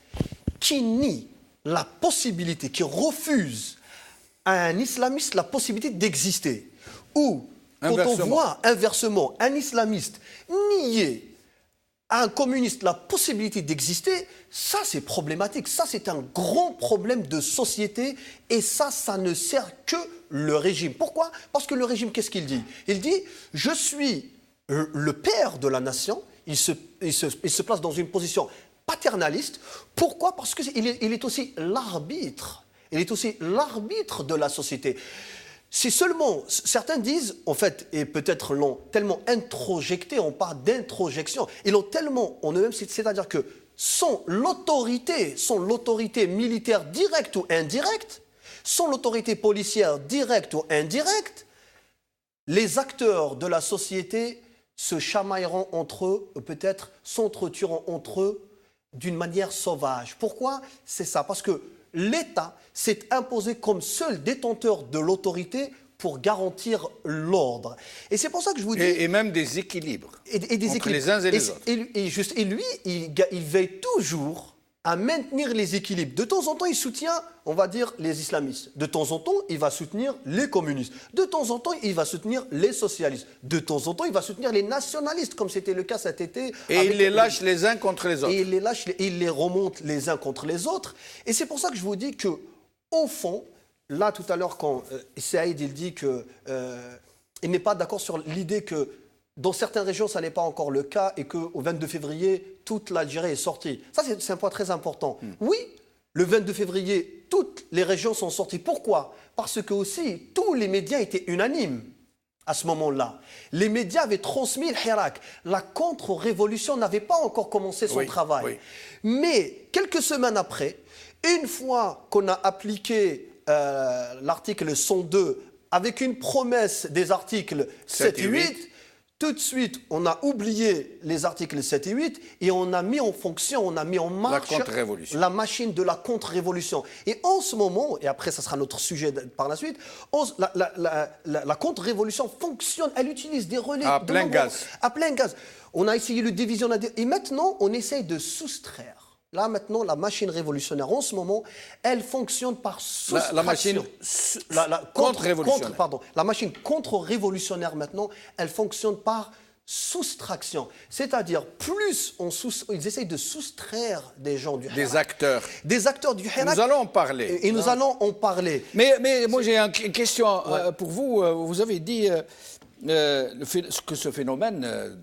qui nie la possibilité, qui refuse à un islamiste la possibilité d'exister. Ou, quand on voit inversement un islamiste nier à un communiste la possibilité d'exister, ça c'est problématique. Ça c'est un grand problème de société et ça ne sert que le régime. Pourquoi? Parce que le régime, qu'est-ce qu'il dit? Il dit, je suis le père de la nation, il se place dans une position paternaliste. Pourquoi? Parce qu'il est aussi l'arbitre. Il est aussi l'arbitre de la société. Si seulement, certains disent, en fait, et peut-être l'ont tellement introjecté, on parle d'introjection, ils l'ont tellement en eux-mêmes, c'est-à-dire que sans l'autorité militaire directe ou indirecte, sans l'autorité policière directe ou indirecte, les acteurs de la société se chamailleront entre eux, peut-être s'entretueront entre eux, d'une manière sauvage. Pourquoi? C'est ça, parce que l'État s'est imposé comme seul détenteur de l'autorité pour garantir l'ordre. Et c'est pour ça que je vous dis... Et même des équilibres entre les uns et les autres. Et lui, il veille toujours à maintenir les équilibres. De temps en temps, il soutient, on va dire, les islamistes. De temps en temps, il va soutenir les communistes. De temps en temps, il va soutenir les socialistes. De temps en temps, il va soutenir les nationalistes, comme c'était le cas cet été. Et il les lâche les uns contre les autres. Et il les remonte les uns contre les autres. Et c'est pour ça que je vous dis qu'au fond, là, tout à l'heure, quand Saïd il dit qu'il n'est pas d'accord sur l'idée que dans certaines régions, ça n'est pas encore le cas et qu'au 22 février, toute l'Algérie est sortie. Ça, c'est un point très important. Oui, le 22 février, toutes les régions sont sorties. Pourquoi? Parce que aussi, tous les médias étaient unanimes. à ce moment-là. Les médias avaient transmis le Hirak. La contre-révolution n'avait pas encore commencé son Oui, travail. oui. Mais quelques semaines après, une fois qu'on a appliqué l'article 102 avec une promesse des articles 7 et 8, tout de suite, on a oublié les articles 7 et 8 et on a mis en fonction, on a mis en marche contre-révolution. la machine de la contre-révolution. Et en ce moment, et après ça sera notre sujet par la suite, la contre-révolution fonctionne, elle utilise des relais À plein gaz. À plein gaz. On a essayé le division et maintenant on essaye de soustraire. Là maintenant, la machine révolutionnaire en ce moment, elle fonctionne par soustraction. La machine contre-révolutionnaire. Pardon, la machine contre-révolutionnaire maintenant, elle fonctionne par soustraction. C'est-à-dire, plus ils essayent de soustraire des gens du Hirak. Des acteurs. Des acteurs du Hirak. Nous allons en parler. Et nous allons en parler. Mais moi, j'ai une question pour vous. Vous avez dit que ce phénomène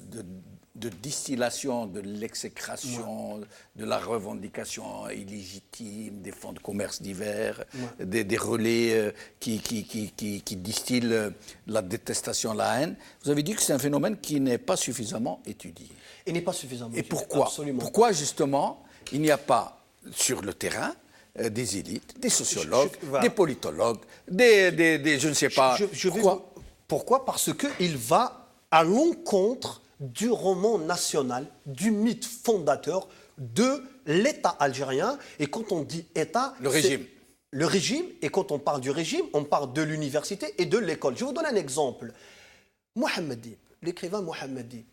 de distillation, de l'exécration, de la revendication illégitime, des fonds de commerce divers, des relais qui distillent la détestation, la haine. Vous avez dit que c'est un phénomène qui n'est pas suffisamment étudié. Il n'est pas suffisamment Et étudié, pourquoi? Absolument. Pourquoi, justement, il n'y a pas sur le terrain des élites, des sociologues, voilà. des politologues, des je ne sais pas. Pourquoi? Parce qu'il va à l'encontre du roman national, du mythe fondateur de l'État algérien. Et quand on dit État... Le régime. Le régime, et quand on parle du régime, on parle de l'université et de l'école. Je vous donne un exemple. Mohamed Dib, l'écrivain Mohamed Dib,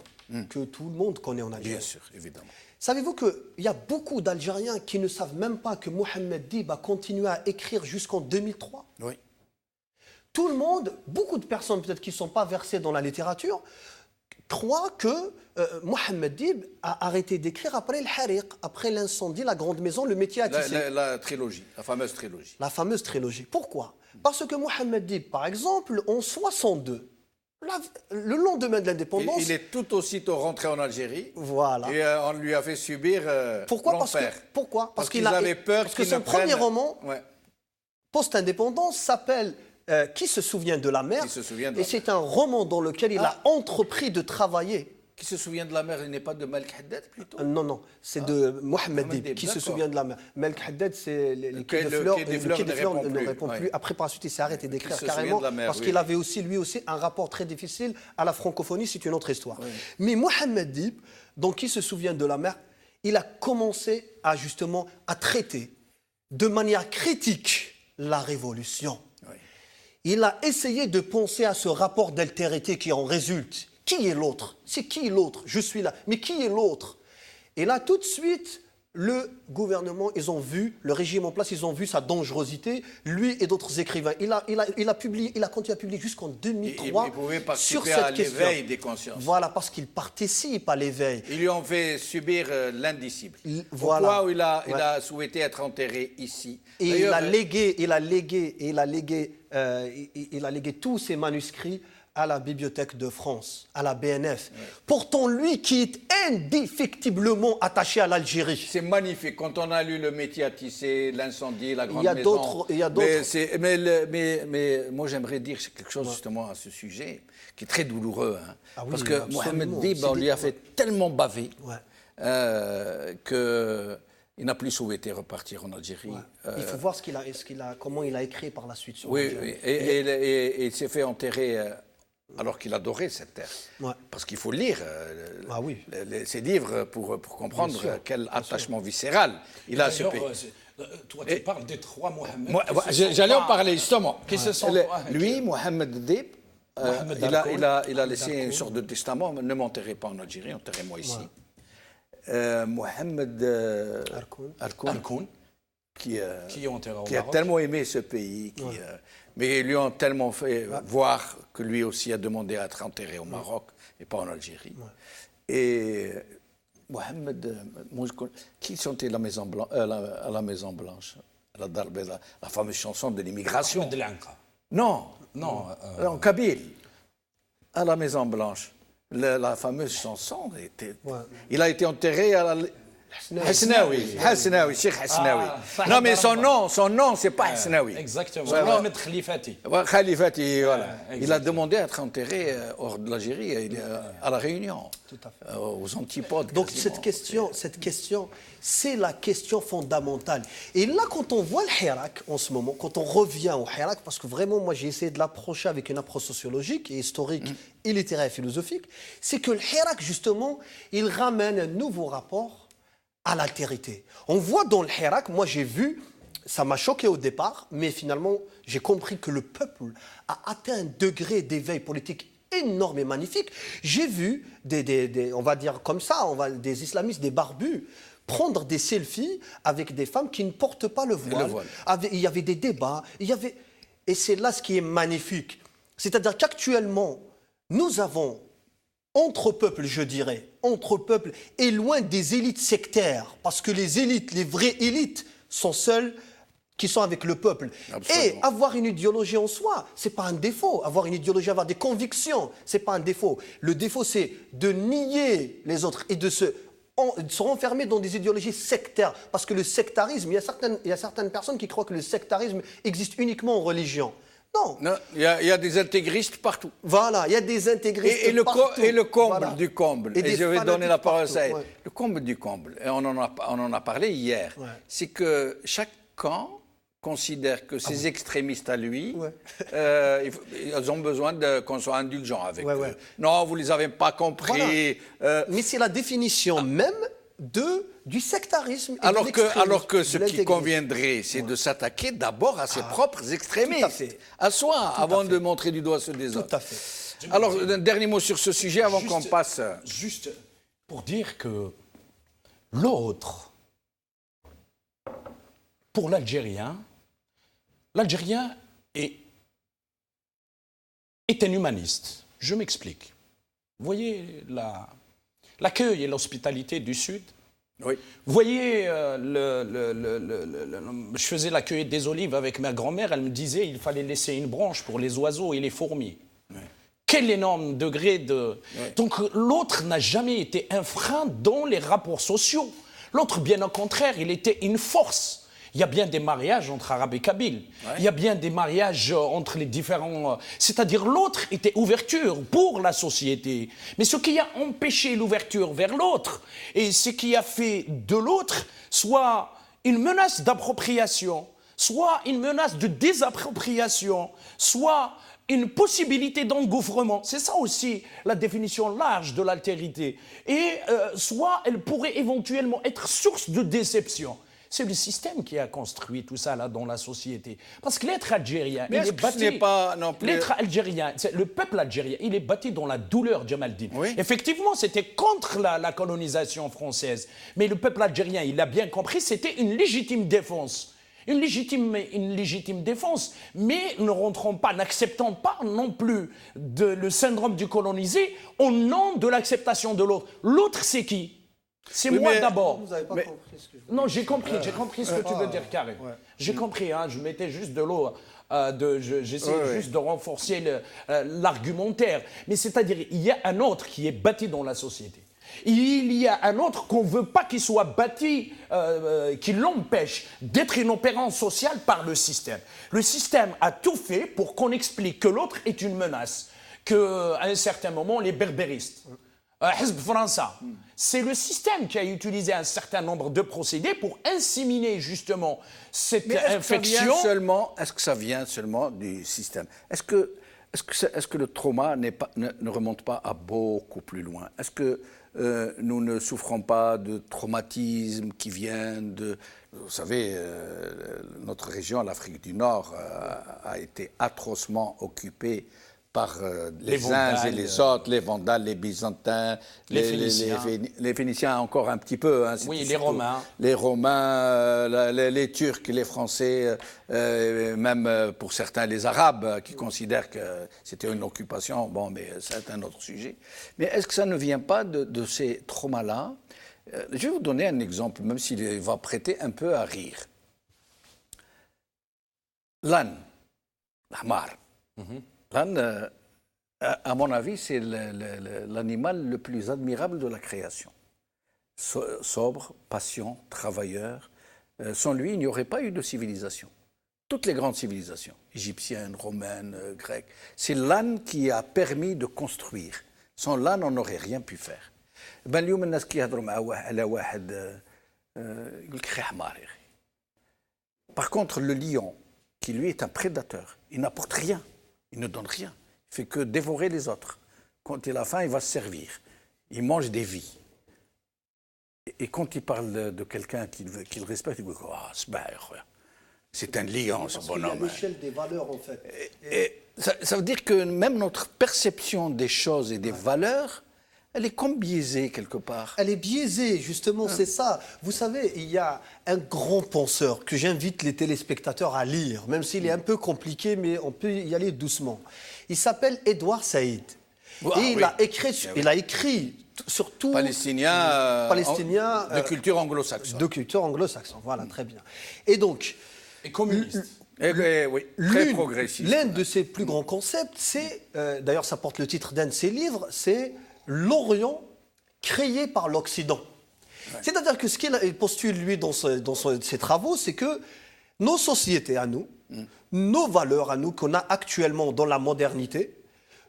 que tout le monde connaît en Algérie. Bien sûr, évidemment. Savez-vous qu'il y a beaucoup d'Algériens qui ne savent même pas que Mohamed Dib a continué à écrire jusqu'en 2003? Oui. Tout le monde, beaucoup de personnes peut-être qui ne sont pas versées dans la littérature, croient que Mohamed Dib a arrêté d'écrire après le Hariq, après l'incendie, la grande maison, le métier à tisser. La trilogie, la fameuse trilogie. La fameuse trilogie. Pourquoi? Parce que Mohamed Dib, par exemple, en 62, le lendemain de l'indépendance... Il est tout aussitôt rentré en Algérie. Voilà. Et on lui a fait subir l'enfer. Pourquoi? Parce qu'ils avaient peur que son premier roman, post-indépendance, s'appelle Qui se souvient de la mer? Et c'est un roman dans lequel il a entrepris de travailler. Qui se souvient de la mer, il n'est pas de Melk Haddad plutôt? Non, c'est de Mohamed Dib. Qui se souvient de la mer? Melk Haddad, c'est les quais de fleurs ne répond plus. Après, par la suite, il s'est arrêté d'écrire carrément parce qu'il avait aussi, lui aussi, un rapport très difficile à la francophonie. C'est une autre histoire. Oui. Mais Mohamed Dib, donc Qui se souvient de la mer, il a commencé à justement à traiter de manière critique la révolution. Oui. Il a essayé de penser à ce rapport d'altérité qui en résulte. Qui est l'autre? C'est qui l'autre? Je suis là. Mais qui est l'autre? Et là, tout de suite, le gouvernement, ils ont vu, le régime en place, ils ont vu sa dangerosité, lui et d'autres écrivains. Il a continué à publier jusqu'en 2003 il pouvait sur participer à l'éveil des consciences. Voilà, parce qu'il participe à l'éveil. Ils lui ont fait subir l'indicible. Voilà. Au point où il a souhaité être enterré ici. Et il a légué tous ses manuscrits à la Bibliothèque de France, à la BNF. Ouais. Pourtant, lui qui est indéfectiblement attaché à l'Algérie. C'est magnifique. Quand on a lu Le métier à tisser, L'incendie, La grande maison... Il y a d'autres... Mais moi, j'aimerais dire quelque chose justement à ce sujet, qui est très douloureux. Hein, parce que Mohamed Dib, on lui a fait tellement baver qu'il n'a plus souhaité repartir en Algérie. Ouais. Il faut voir comment il a écrit par la suite. Oui, et il s'est fait enterrer... alors qu'il adorait cette terre. Ouais. Parce qu'il faut lire ces livres pour comprendre quel attachement viscéral il a à ce pays. Toi, tu parles des trois Mohamed. J'allais en parler justement. Lui, Mohamed Dib, il a laissé une sorte de testament. Ne m'enterrez pas en Algérie, enterrez-moi ici. Mohamed Arkoun, qui a tellement aimé ce pays, mais ils lui ont tellement fait voir que lui aussi a demandé à être enterré au Maroc et pas en Algérie. Et Mohamed, qui chantait à la Maison Blanche, la fameuse chanson de l'immigration. Non, en Kabyle, à la Maison Blanche. La fameuse chanson, il a été enterré Hasnaoui, Hasnaoui, Cheikh Hasnaoui. Ah, Non, mais son nom, c'est pas Hasnaoui. Exactement. Ouais, ouais. Mohamed Khalifati. Ouais, Khalifati, voilà. Il a exactement. demandé à être enterré hors de l'Algérie, à La Réunion. Tout à fait. Aux antipodes. Donc quasiment. cette question, c'est la question fondamentale. Et là, quand on voit le Hirak en ce moment, quand on revient au Hirak, parce que vraiment, moi, j'ai essayé de l'approcher avec une approche sociologique et historique et littéraire et philosophique, c'est que le Hirak, justement, il ramène un nouveau rapport à l'altérité. On voit dans le Hirak, moi, j'ai vu, ça m'a choqué au départ, mais finalement, j'ai compris que le peuple a atteint un degré d'éveil politique énorme et magnifique. J'ai vu on va dire comme ça, des islamistes, des barbus, prendre des selfies avec des femmes qui ne portent pas le voile. Il y avait des débats, et c'est là ce qui est magnifique. C'est-à-dire qu'actuellement, nous avons, entre peuples, je dirais, entre peuples, et loin des élites sectaires, parce que les élites, les vraies élites, sont celles qui sont avec le peuple. Absolument. Et avoir une idéologie en soi, c'est pas un défaut. Avoir une idéologie, avoir des convictions, c'est pas un défaut. Le défaut, c'est de nier les autres et de se renfermer dans des idéologies sectaires. Parce que le sectarisme, il y a certaines personnes qui croient que le sectarisme existe uniquement en religion. Non. Non, il y a des intégristes partout. Voilà, il y a des intégristes Et le comble Voilà. du comble, Et et des je vais donner la fanatiques parole à partout, Saïd. ouais. Le comble du comble, et on en a parlé hier, Ouais. c'est que chaque camp considère que ces extrémistes à lui, Ouais. ils ont besoin qu'on soit indulgent avec Ouais, eux. ouais. Non, vous ne les avez pas compris. Mais c'est la définition même du sectarisme. Et Alors de que l'extrémisme, ce de qui l'intégrisme. conviendrait, c'est de s'attaquer d'abord à ses propres extrémistes, tout à fait. à soi, avant fait. de montrer du doigt ceux des autres. Tout à fait. Alors, un dernier mot sur ce sujet avant qu'on passe. Juste pour dire que l'autre, pour l'Algérien est un humaniste. Je m'explique. Vous voyez l'accueil et l'hospitalité du Sud. Oui. Vous voyez, je faisais la cueillette des olives avec ma grand-mère, elle me disait qu'il fallait laisser une branche pour les oiseaux et les fourmis. Ouais. Quel énorme degré de... Ouais. Donc l'autre n'a jamais été un frein dans les rapports sociaux. L'autre, bien au contraire, il était une force. Il y a bien des mariages entre Arabes et Kabyles. Ouais. Il y a bien des mariages entre les différents... C'est-à-dire l'autre était ouverture pour la société. Mais ce qui a empêché l'ouverture vers l'autre et ce qui a fait de l'autre soit une menace d'appropriation, soit une menace de désappropriation, soit une possibilité d'engouffrement. C'est ça aussi la définition large de l'altérité. Et soit elle pourrait éventuellement être source de déception. C'est le système qui a construit tout ça là dans la société. Parce que l'être algérien, Mais il est-ce est que bâti... ce n'est pas non plus... L'être algérien, le peuple algérien, il est bâti dans la douleur, Djamaldine. Oui. Effectivement, c'était contre la colonisation française. Mais le peuple algérien, il a bien compris, c'était une légitime défense. Une légitime défense. Mais ne rentrons pas, n'acceptons pas non plus le syndrome du colonisé au nom de l'acceptation de l'autre. L'autre, c'est qui? C'est Oui, moi mais- d'abord. Vous n'avez pas Mais- compris ce que je veux Non, j'ai compris ce que tu veux dire, Karim. J'ai compris, hein, je mettais juste de l'eau, j'essaie Ouais, juste de renforcer l'argumentaire. Mais c'est-à-dire, il y a un autre qui est bâti dans la société. Il y a un autre qu'on ne veut pas qu'il soit bâti, qui l'empêche d'être une opérance sociale par le système. Le système a tout fait pour qu'on explique que l'autre est une menace, qu'à un certain moment, les berbéristes, Hizb França, c'est le système qui a utilisé un certain nombre de procédés pour inséminer justement cette Mais infection. Est-ce que ça vient seulement du système? Est-ce que le trauma ne remonte pas à beaucoup plus loin? Est-ce que nous ne souffrons pas de traumatismes qui viennent de... Vous savez, notre région, l'Afrique du Nord, a été atrocement occupée par les uns Vandales, et les autres, les Vandales, les Byzantins, les Phéniciens. les Phéniciens encore un petit peu. Hein, Oui, c'était les surtout Romains. Les Romains, les Turcs, les Français, même pour certains les Arabes qui considèrent que c'était une occupation. Bon, mais c'est un autre sujet. Mais est-ce que ça ne vient pas de ces traumas-là? Je vais vous donner un exemple, même s'il va prêter un peu à rire. L'âne, l'hamar. L'âne, à mon avis, c'est l'animal le plus admirable de la création. sobre, patient, travailleur. Sans lui, il n'y aurait pas eu de civilisation. Toutes les grandes civilisations, égyptiennes, romaines, grecques, c'est l'âne qui a permis de construire. Sans l'âne, on n'aurait rien pu faire. اليوم الناس كيهضروا مع على واحد يقول لك خي حمار يا أخي. Par contre, le lion, qui lui est un prédateur, il n'apporte rien, il ne donne rien, il fait que dévorer les autres. Quand il a faim, il va se servir, il mange des vies. Et quand il parle de quelqu'un qu'il respecte, il dit c'est un lion, ce bonhomme. C'est l'échelle des valeurs, en fait. Et ça veut dire que même notre perception des choses et des valeurs, elle est comme biaisée quelque part. Elle est biaisée, justement, c'est ça. Vous savez, il y a un grand penseur que j'invite les téléspectateurs à lire, même s'il est un peu compliqué, mais on peut y aller doucement. Il s'appelle Edward Said. Et il a écrit surtout palestinien de culture anglo-saxonne. De culture anglo-saxonne, voilà, très bien. Et donc, Et communiste. Oui, très progressiste. L'un de ses plus grands concepts, c'est, d'ailleurs ça porte le titre d'un de ses livres, c'est l'Orient créé par l'Occident. Ouais. C'est-à-dire que ce qu'il postule, lui, dans ses travaux, c'est que nos sociétés à nous, nos valeurs à nous qu'on a actuellement dans la modernité,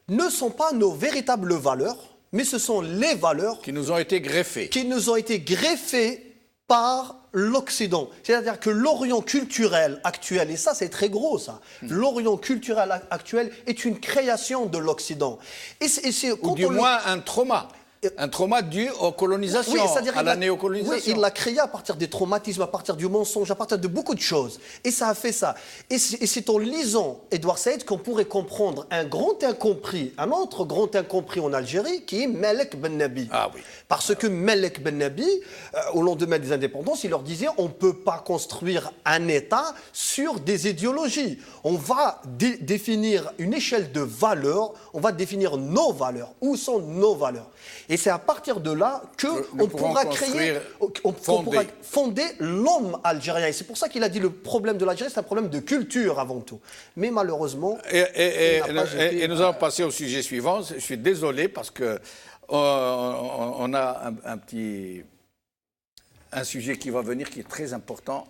ne sont pas nos véritables valeurs, mais ce sont les valeurs qui nous ont été greffées. Qui nous ont été greffées par l'Occident. C'est-à-dire que l'Orient culturel actuel, et ça c'est très gros ça, l'Orient culturel actuel est une création de l'Occident. Ou du moins un trauma. Un trauma dû aux colonisations, à la néocolonisation. Oui, il l'a créé à partir des traumatismes, à partir du mensonge, à partir de beaucoup de choses. Et ça a fait ça. Et c'est en lisant Edward Said qu'on pourrait comprendre un autre grand incompris en Algérie, qui est Malek Ben Nabi. Ah oui. Parce que Malek Ben Nabi, au lendemain des indépendances, il leur disait on ne peut pas construire un État sur des idéologies. On va définir une échelle de valeurs, on va définir nos valeurs. Où sont nos valeurs ? Et c'est à partir de là qu'on pourra créer, on pourra fonder l'homme algérien. Et c'est pour ça qu'il a dit le problème de l'Algérie, c'est un problème de culture avant tout. Mais malheureusement... Et nous allons passer au sujet suivant. Je suis désolé parce que on a un sujet qui va venir qui est très important,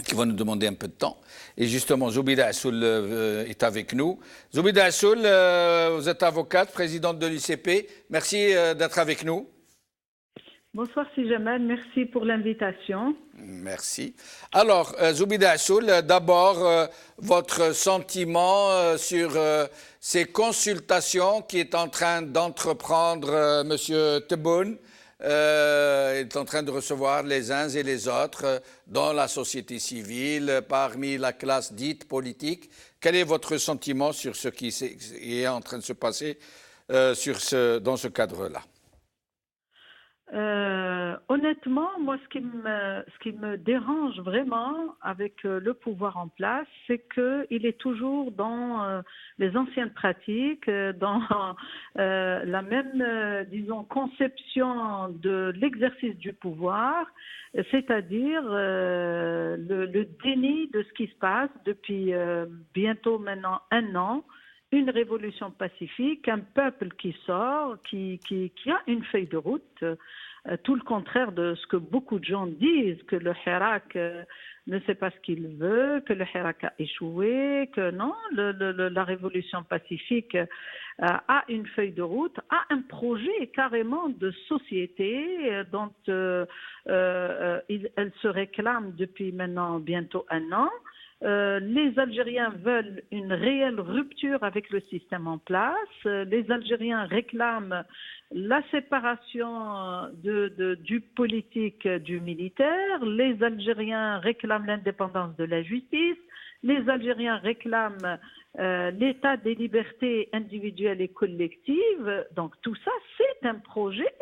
qui va nous demander un peu de temps. Et justement, Zoubida Assoul est avec nous. Zoubida Assoul, vous êtes avocate, présidente de l'UCP. Merci d'être avec nous. Bonsoir Sijamal, merci pour l'invitation. Merci. Alors, Zoubida Assoul, d'abord, votre sentiment sur ces consultations qui est en train d'entreprendre M. Tebboune. Est en train de recevoir les uns et les autres dans la société civile, parmi la classe dite politique. Quel est votre sentiment sur ce qui est en train de se passer dans ce cadre-là ? Honnêtement, moi, ce qui me dérange vraiment avec le pouvoir en place, c'est qu'il est toujours dans les anciennes pratiques, dans la même, disons, conception de l'exercice du pouvoir, c'est-à-dire le déni de ce qui se passe depuis bientôt maintenant 1 an. Une révolution pacifique, un peuple qui sort, qui a une feuille de route, tout le contraire de ce que beaucoup de gens disent, que le Hirak ne sait pas ce qu'il veut, que le Hirak a échoué, que non, la révolution pacifique a une feuille de route, a un projet carrément de société dont elle se réclame depuis maintenant bientôt 1 an. Les Algériens veulent une réelle rupture avec le système en place. Les Algériens réclament la séparation du politique du militaire. Les Algériens réclament l'indépendance de la justice. Les Algériens réclament l'état des libertés individuelles et collectives. Donc tout ça, c'est un projet.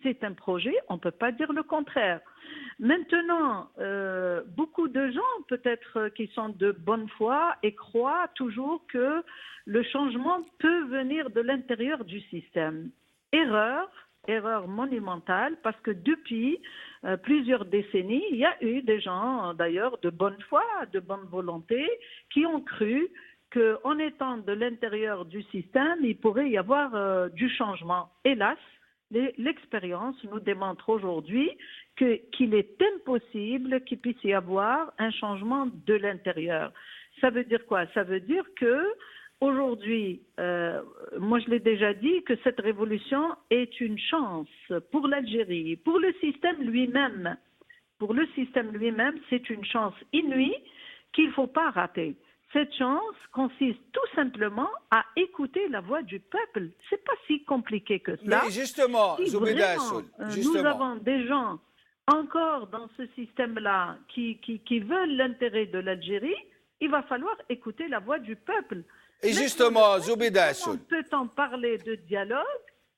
C'est un projet, on ne peut pas dire le contraire. Maintenant, beaucoup de gens, peut-être qui sont de bonne foi et croient toujours que le changement peut venir de l'intérieur du système. Erreur monumentale, parce que depuis plusieurs décennies, il y a eu des gens, d'ailleurs, de bonne foi, de bonne volonté, qui ont cru qu'en étant de l'intérieur du système, il pourrait y avoir du changement. Hélas, L'expérience nous démontre aujourd'hui qu'il est impossible qu'il puisse y avoir un changement de l'intérieur. Ça veut dire quoi? Ça veut dire que aujourd'hui, moi je l'ai déjà dit, que cette révolution est une chance pour l'Algérie, pour le système lui-même. Pour le système lui-même, c'est une chance inouïe qu'il ne faut pas rater. Cette chance consiste tout simplement à écouter la voix du peuple. C'est pas si compliqué que cela. Mais justement, Si Zoubeda vraiment, Assoul, nous justement. avons des gens encore dans ce système-là qui veulent l'intérêt de l'Algérie, il va falloir écouter la voix du peuple. Et Maintenant, justement, Zoubeda Assoul. comment peut-on parler de dialogue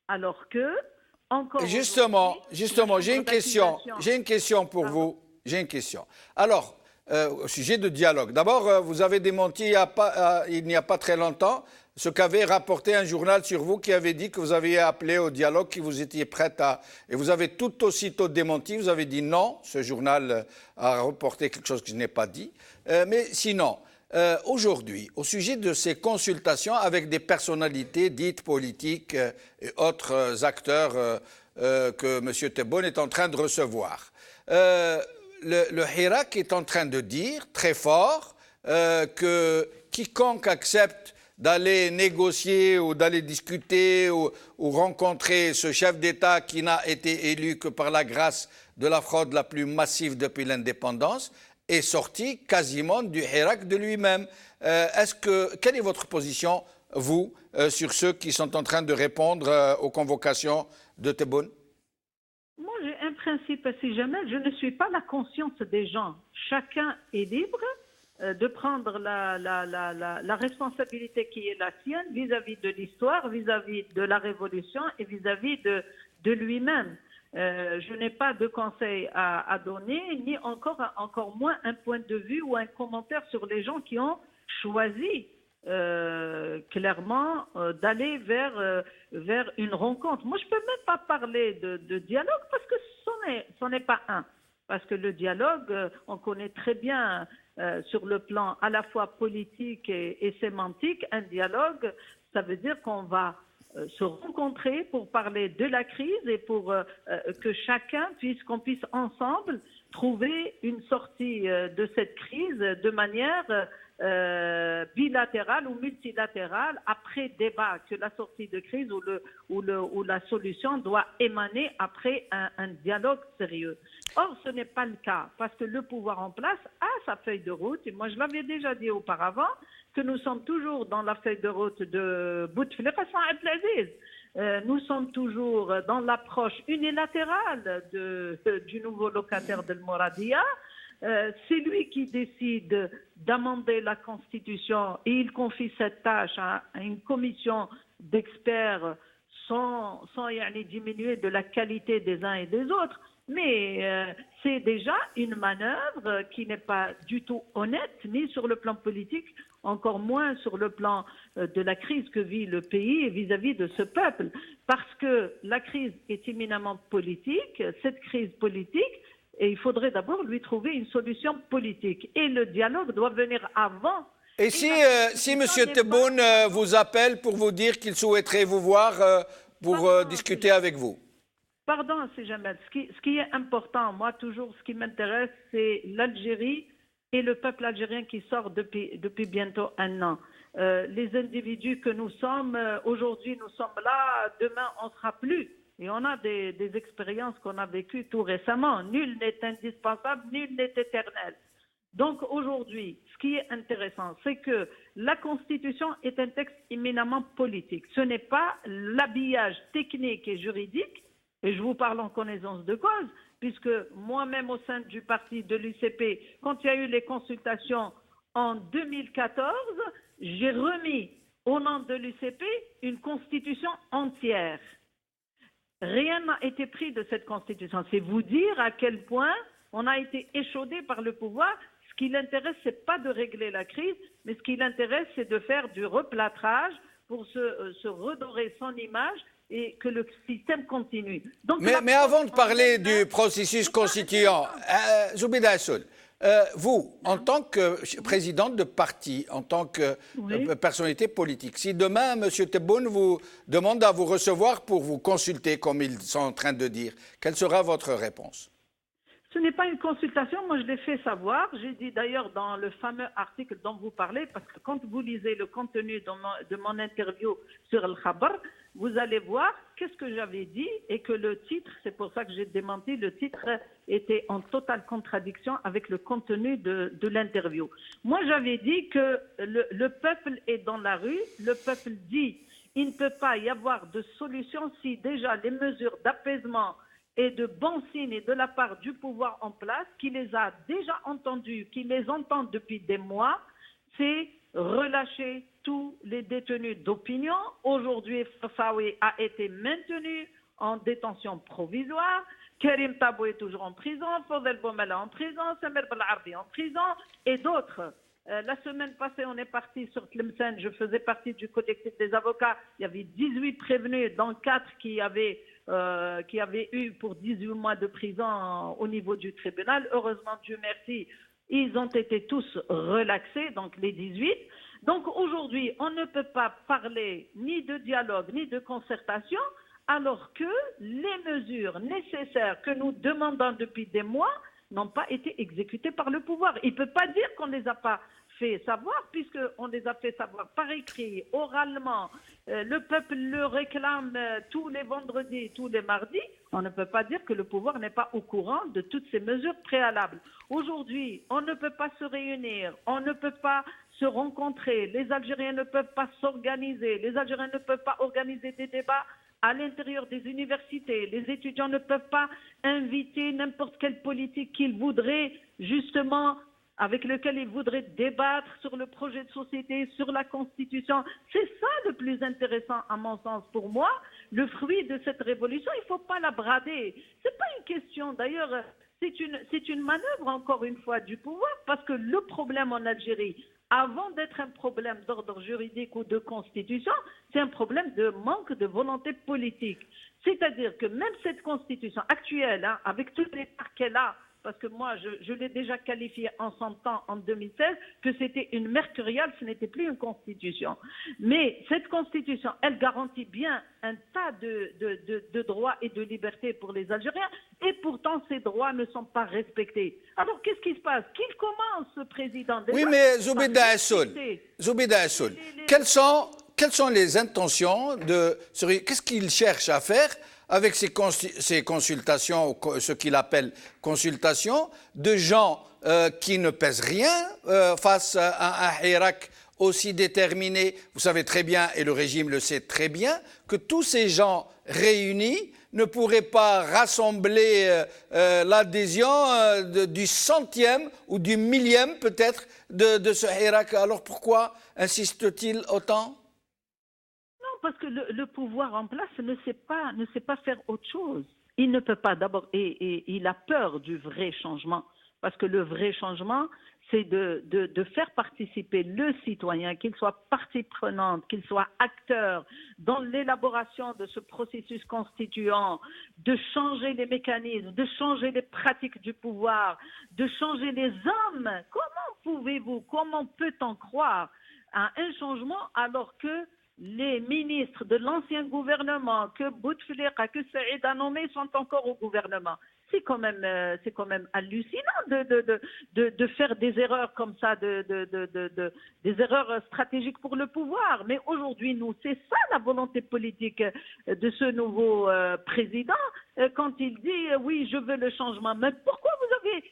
alors que encore Justement, aujourd'hui, j'ai une question pour Pardon. vous. J'ai une question. Alors, au sujet de dialogue, d'abord, vous avez démenti il n'y a pas très longtemps ce qu'avait rapporté un journal sur vous qui avait dit que vous aviez appelé au dialogue, que vous étiez prête à... Et vous avez tout aussitôt démenti, vous avez dit non, ce journal a reporté quelque chose que je n'ai pas dit. Mais sinon, aujourd'hui, au sujet de ces consultations avec des personnalités dites politiques et autres acteurs que M. Tebboune est en train de recevoir, le Hirak est en train de dire très fort que quiconque accepte d'aller négocier ou d'aller discuter ou rencontrer ce chef d'État qui n'a été élu que par la grâce de la fraude la plus massive depuis l'indépendance est sorti quasiment du Hirak de lui-même. Quelle est votre position, vous, sur ceux qui sont en train de répondre aux convocations de Tebboune? Moi, j'ai un principe assez jamais. Je ne suis pas la conscience des gens. Chacun est libre de prendre la responsabilité qui est la sienne vis-à-vis de l'histoire, vis-à-vis de la révolution et vis-à-vis de lui-même. Je n'ai pas de conseil à donner, ni encore moins un point de vue ou un commentaire sur les gens qui ont choisi clairement d'aller vers une rencontre. Moi, je ne peux même pas parler de dialogue parce que ce n'est pas un. Parce que le dialogue, on connaît très bien sur le plan à la fois politique et sémantique, un dialogue, ça veut dire qu'on va se rencontrer pour parler de la crise et pour que qu'on puisse ensemble trouver une sortie de cette crise de manière bilatérale ou multilatérale après débat, que la sortie de crise ou la solution doit émaner après un dialogue sérieux. Or, ce n'est pas le cas parce que le pouvoir en place a sa feuille de route et moi je l'avais déjà dit auparavant que nous sommes toujours dans la feuille de route de Bouteflika Abdelaziz. Nous sommes toujours dans l'approche unilatérale du nouveau locataire de Mouradia. C'est lui qui décide d'amender la Constitution et il confie cette tâche à une commission d'experts sans diminuer de la qualité des uns et des autres. Mais c'est déjà une manœuvre qui n'est pas du tout honnête, ni sur le plan politique, encore moins sur le plan de la crise que vit le pays et vis-à-vis de ce peuple. Parce que la crise est éminemment politique, cette crise politique, et il faudrait d'abord lui trouver une solution politique. Et le dialogue doit venir avant. Et si M. Tebboune vous appelle pour vous dire qu'il souhaiterait vous voir pour discuter avec vous? Pardon, c'est Jamel. Ce qui est important, moi toujours, ce qui m'intéresse, c'est l'Algérie et le peuple algérien qui sort depuis bientôt un an. Les individus que nous sommes, aujourd'hui nous sommes là, demain on ne sera plus. Et on a des expériences qu'on a vécues tout récemment. Nul n'est indispensable, nul n'est éternel. Donc aujourd'hui, ce qui est intéressant, c'est que la Constitution est un texte éminemment politique. Ce n'est pas l'habillage technique et juridique, et je vous parle en connaissance de cause, puisque moi-même au sein du parti de l'UCP, quand il y a eu les consultations en 2014, j'ai remis au nom de l'UCP une constitution entière. Rien n'a été pris de cette constitution. C'est vous dire à quel point on a été échaudé par le pouvoir. Ce qui l'intéresse, ce n'est pas de régler la crise, mais ce qui l'intéresse, c'est de faire du replâtrage pour se redorer son image et que le système continue. Donc, mais avant de parler du processus constituant, Zoubeda Assoul, Vous, en tant que présidente de parti, en tant que personnalité politique, si demain M. Tebboune vous demande à vous recevoir pour vous consulter, comme ils sont en train de dire, quelle sera votre réponse? Ce n'est pas une consultation, moi je l'ai fait savoir. J'ai dit d'ailleurs dans le fameux article dont vous parlez, parce que quand vous lisez le contenu de mon interview sur Al Khabar, vous allez voir qu'est-ce que j'avais dit et que le titre, c'est pour ça que j'ai démenti, le titre était en totale contradiction avec le contenu de l'interview. Moi j'avais dit que le peuple est dans la rue, le peuple dit il ne peut pas y avoir de solution si déjà les mesures d'apaisement et de bons signes de la part du pouvoir en place, qui les a déjà entendus, qui les entend depuis des mois, c'est relâcher tous les détenus d'opinion. Aujourd'hui, Fassaoui a été maintenu en détention provisoire, Karim Tabou est toujours en prison, Fodel Boumela en prison, Samer Belarbi en prison et d'autres. La semaine passée, on est parti sur Tlemcen, je faisais partie du collectif des avocats, il y avait 18 prévenus, dont 4 qui avaient eu pour 18 mois de prison au niveau du tribunal. Heureusement, Dieu merci, ils ont été tous relaxés, donc les 18. Donc aujourd'hui, on ne peut pas parler ni de dialogue, ni de concertation, alors que les mesures nécessaires que nous demandons depuis des mois n'ont pas été exécutées par le pouvoir. Il ne peut pas dire qu'on ne les a pas fait savoir, puisqu'on les a fait savoir par écrit, oralement. Le peuple le réclame tous les vendredis, tous les mardis. On ne peut pas dire que le pouvoir n'est pas au courant de toutes ces mesures préalables. Aujourd'hui, on ne peut pas se réunir, on ne peut pas se rencontrer, les Algériens ne peuvent pas s'organiser, les Algériens ne peuvent pas organiser des débats à l'intérieur des universités. Les étudiants ne peuvent pas inviter n'importe quelle politique qu'ils voudraient, justement, avec lequel ils voudraient débattre sur le projet de société, sur la Constitution. C'est ça le plus intéressant, à mon sens, pour moi. Le fruit de cette révolution, il ne faut pas la brader. Ce n'est pas une question, d'ailleurs, c'est une manœuvre, encore une fois, du pouvoir, parce que le problème en Algérie, avant d'être un problème d'ordre juridique ou de constitution, c'est un problème de manque de volonté politique. C'est-à-dire que même cette constitution actuelle, avec tous les parts qu'elle a, parce que moi, je l'ai déjà qualifié en son temps, en 2016, que c'était une mercuriale, ce n'était plus une constitution. Mais cette constitution, elle garantit bien un tas de droits et de libertés pour les Algériens, et pourtant ces droits ne sont pas respectés. Alors qu'est-ce qui se passe? Qu'il commence, ce président? Oui, mais Zoubida Assoul, quelles sont les intentions de... Qu'est-ce qu'il cherche à faire avec ces consultations, ce qu'il appelle consultations, de gens qui ne pèsent rien face à un Hirak aussi déterminé? Vous savez très bien, et le régime le sait très bien, que tous ces gens réunis ne pourraient pas rassembler l'adhésion du centième ou du millième peut-être de ce Hirak. Alors pourquoi insiste-t-il autant? Parce que le pouvoir en place ne sait pas faire autre chose. Il ne peut pas d'abord, et il a peur du vrai changement, parce que le vrai changement, c'est de faire participer le citoyen, qu'il soit partie prenante, qu'il soit acteur dans l'élaboration de ce processus constituant, de changer les mécanismes, de changer les pratiques du pouvoir, de changer les hommes. Comment peut-on croire à un changement alors que les ministres de l'ancien gouvernement, que Bouteflika, que Saïd a nommé, sont encore au gouvernement? C'est quand même hallucinant de faire des erreurs comme ça, des erreurs stratégiques pour le pouvoir. Mais aujourd'hui, c'est ça la volonté politique de ce nouveau président, quand il dit oui, je veux le changement. Mais pourquoi vous avez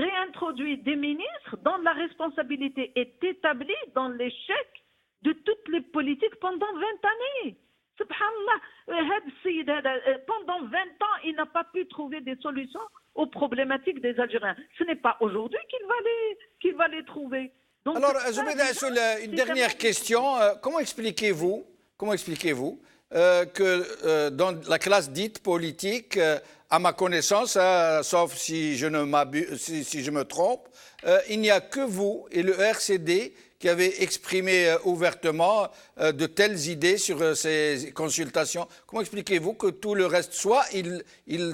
réintroduit des ministres dont la responsabilité est établie dans l'échec de toutes les politiques pendant 20 années? Subhanallah, pendant 20 ans, il n'a pas pu trouver des solutions aux problématiques des Algériens. Ce n'est pas aujourd'hui qu'il va les trouver. Donc, alors, Zoubida Assoul, une dernière question. Comment expliquez-vous que dans la classe dite politique, à ma connaissance, sauf si je me trompe, il n'y a que vous et le RCD qui avez exprimé ouvertement de telles idées sur ces consultations. Comment expliquez-vous que tout le reste, soit ils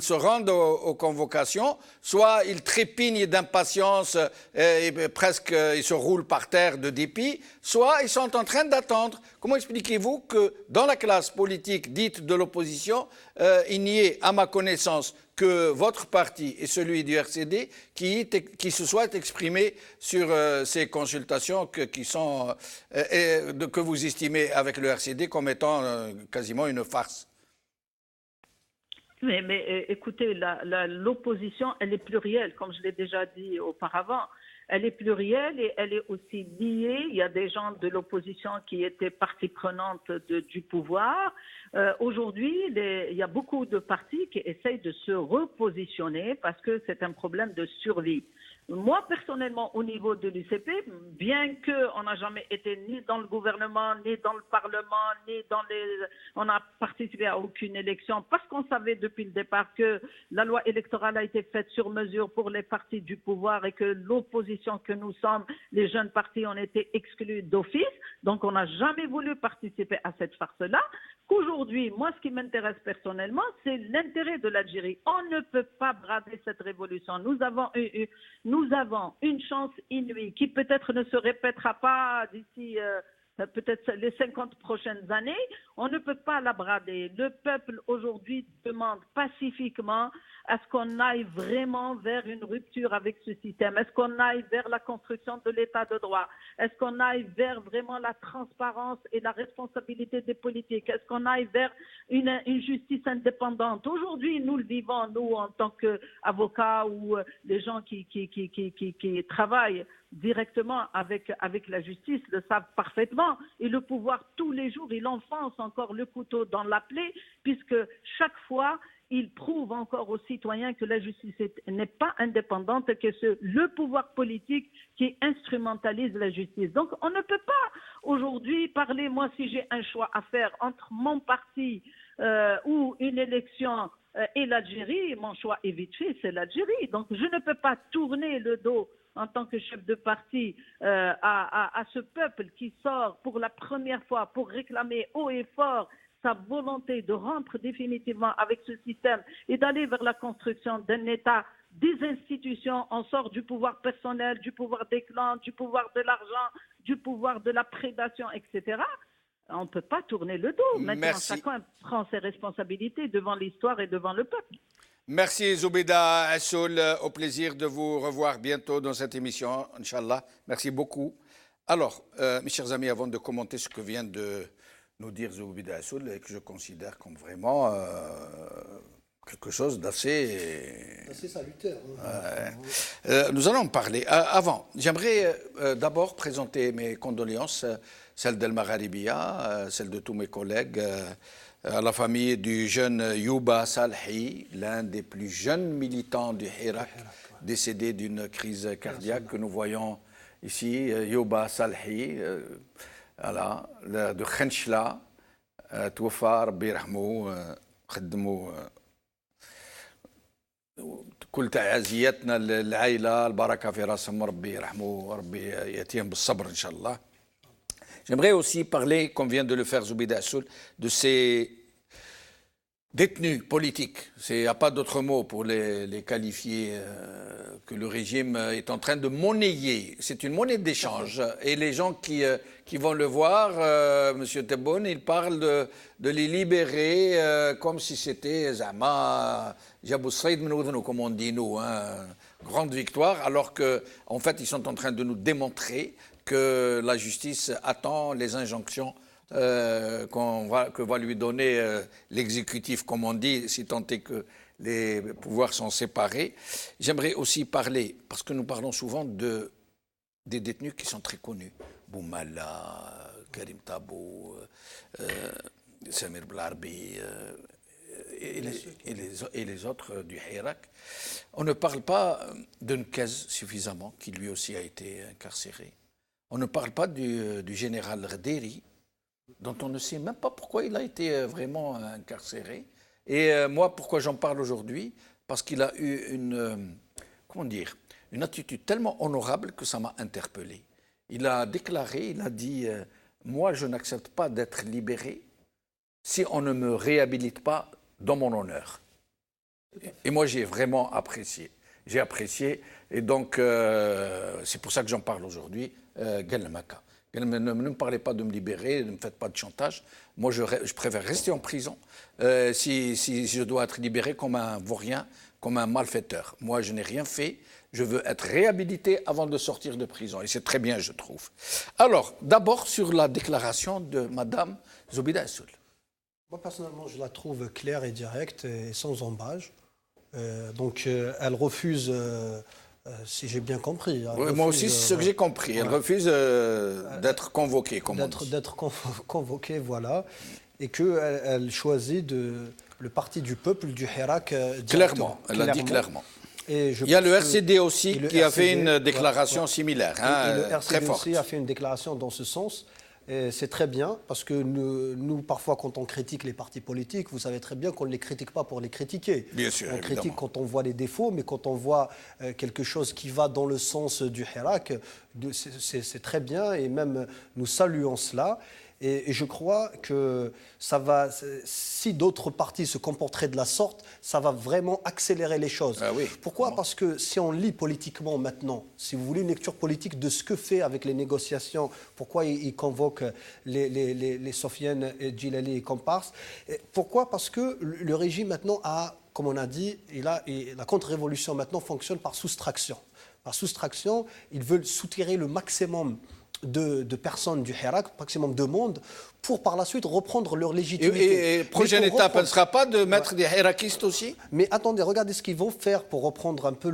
se rendent aux convocations, soit ils trépignent d'impatience et presque ils se roulent par terre de dépit, soit ils sont en train d'attendre. Comment expliquez-vous que dans la classe politique dite de l'opposition, il n'y ait, à ma connaissance, que votre parti et celui du RCD qui se soient exprimés sur ces consultations que vous estimez avec le RCD comme étant quasiment une farce? Mais écoutez, l'opposition, elle est plurielle, comme je l'ai déjà dit auparavant. Elle est plurielle et elle est aussi liée. Il y a des gens de l'opposition qui étaient partie prenante du pouvoir. Aujourd'hui, il y a beaucoup de partis qui essayent de se repositionner parce que c'est un problème de survie. Moi, personnellement, au niveau de l'UCP, bien qu'on n'a jamais été ni dans le gouvernement, ni dans le Parlement, on n'a participé à aucune élection, parce qu'on savait depuis le départ que la loi électorale a été faite sur mesure pour les partis du pouvoir et que l'opposition que nous sommes, les jeunes partis, ont été exclus d'office. Donc, on n'a jamais voulu participer à cette farce-là. Qu'aujourd'hui, moi, ce qui m'intéresse personnellement, c'est l'intérêt de l'Algérie. On ne peut pas brader cette révolution. Nous avons une chance inouïe qui peut-être ne se répétera pas d'ici peut-être les 50 prochaines années. On ne peut pas la brader. Le peuple aujourd'hui demande pacifiquement à ce qu'on aille vraiment vers une rupture avec ce système. Est-ce qu'on aille vers la construction de l'état de droit? Est-ce qu'on aille vers vraiment la transparence et la responsabilité des politiques? Est-ce qu'on aille vers une justice indépendante? Aujourd'hui, nous le vivons, nous, en tant qu'avocats ou les gens qui travaillent directement avec la justice le savent parfaitement. Et le pouvoir, tous les jours, il enfonce encore le couteau dans la plaie, puisque chaque fois, il prouve encore aux citoyens que la justice n'est pas indépendante, que c'est le pouvoir politique qui instrumentalise la justice. Donc, on ne peut pas aujourd'hui parler, moi, si j'ai un choix à faire entre mon parti ou une élection et l'Algérie, mon choix est vite fait, c'est l'Algérie. Donc, je ne peux pas tourner le dos en tant que chef de parti à ce peuple qui sort pour la première fois pour réclamer haut et fort sa volonté de rompre définitivement avec ce système et d'aller vers la construction d'un État, des institutions. On sort du pouvoir personnel, du pouvoir des clans, du pouvoir de l'argent, du pouvoir de la prédation, etc. On ne peut pas tourner le dos. Maintenant, Merci. chacun prend ses responsabilités devant l'histoire et devant le peuple. Merci Zoubida Assoul, au plaisir de vous revoir bientôt dans cette émission, Inch'Allah. Merci beaucoup. Alors, mes chers amis, avant de commenter ce que vient de nous dire Zoubida Assoul, et que je considère comme vraiment quelque chose d'assez salutaire. nous allons parler. Avant, j'aimerais d'abord présenter mes condoléances, celles d'El Magharibiya, celles de tous mes collègues, à la famille du jeune Youba Salhi, l'un des plus jeunes militants du Hirak, décédé d'une crise cardiaque que nous voyons ici. Youba Salhi, voilà, de Khenchla, توفى ربي يرحمه قدموا كل تعازياتنا للعائلة البركة في راسهم ربي يرحمه وربي يأتيهم بالصبر إن شاء الله. J'aimerais aussi parler, comme vient de le faire Zoubida Assoul, de ces détenus politiques. Il n'y a pas d'autre mot pour les qualifier, que le régime est en train de monnayer. C'est une monnaie d'échange. Et les gens qui vont le voir, M. Tebboune, il parle de les libérer comme si c'était Zama, Jabou Saïd Menoudnou, comme on dit nous, hein, grande victoire, alors qu'en fait, ils sont en train de nous démontrer que la justice attend les injonctions que va lui donner l'exécutif, comme on dit, si tant est que les pouvoirs sont séparés. J'aimerais aussi parler, parce que nous parlons souvent des détenus qui sont très connus, Boumala, Karim Tabou, Samir Blarbi et les autres du Hirak. On ne parle pas de Nkez suffisamment, qui lui aussi a été incarcéré. On ne parle pas du général Rderi, dont on ne sait même pas pourquoi il a été vraiment incarcéré. Et moi, pourquoi j'en parle aujourd'hui? Parce qu'il a eu une une attitude tellement honorable que ça m'a interpellé. Il a déclaré, il a dit moi, je n'accepte pas d'être libéré si on ne me réhabilite pas dans mon honneur. Et moi, j'ai vraiment apprécié. J'ai apprécié, et donc c'est pour ça que j'en parle aujourd'hui. Galmaka. Ne me parlez pas de me libérer, ne me faites pas de chantage. Moi, je préfère rester en prison si je dois être libéré comme un vaurien, comme un malfaiteur. Moi, je n'ai rien fait. Je veux être réhabilité avant de sortir de prison. Et c'est très bien, je trouve. Alors, d'abord, sur la déclaration de Mme Zoubida Assoul. Moi, personnellement, je la trouve claire et directe et sans embâche. Elle refuse, si j'ai bien compris. Oui, moi aussi, c'est ce que j'ai compris. Elle refuse d'être convoquée, comme on dit. D'être convoquée, voilà. Et qu'elle choisit le parti du peuple, du Hirak. Clairement, elle l'a dit clairement. Il y a le RCD aussi qui a fait une déclaration similaire, et le RCD très forte. aussi a fait une déclaration dans ce sens. C'est très bien, parce que nous, parfois, quand on critique les partis politiques, vous savez très bien qu'on ne les critique pas pour les critiquer. Bien sûr, on évidemment. critique quand on voit les défauts, mais quand on voit quelque chose qui va dans le sens du Hirak, c'est très bien, et même nous saluons cela. Et je crois que ça va, si d'autres partis se comporteraient de la sorte, ça va vraiment accélérer les choses. Ah oui. Pourquoi ? Parce que si on lit politiquement maintenant, si vous voulez une lecture politique de ce que fait avec les négociations, pourquoi il convoque les Sofiane et Djilali et comparses, pourquoi ? Parce que le régime maintenant a, comme on a dit, la contre-révolution maintenant fonctionne par soustraction. Par soustraction, ils veulent soutirer le maximum de personnes du Hirak, maximum de monde, pour par la suite reprendre leur légitimité. Et prochaine étape, elle ne sera pas de mettre des hirakistes aussi ? Mais attendez, regardez ce qu'ils vont faire pour reprendre un peu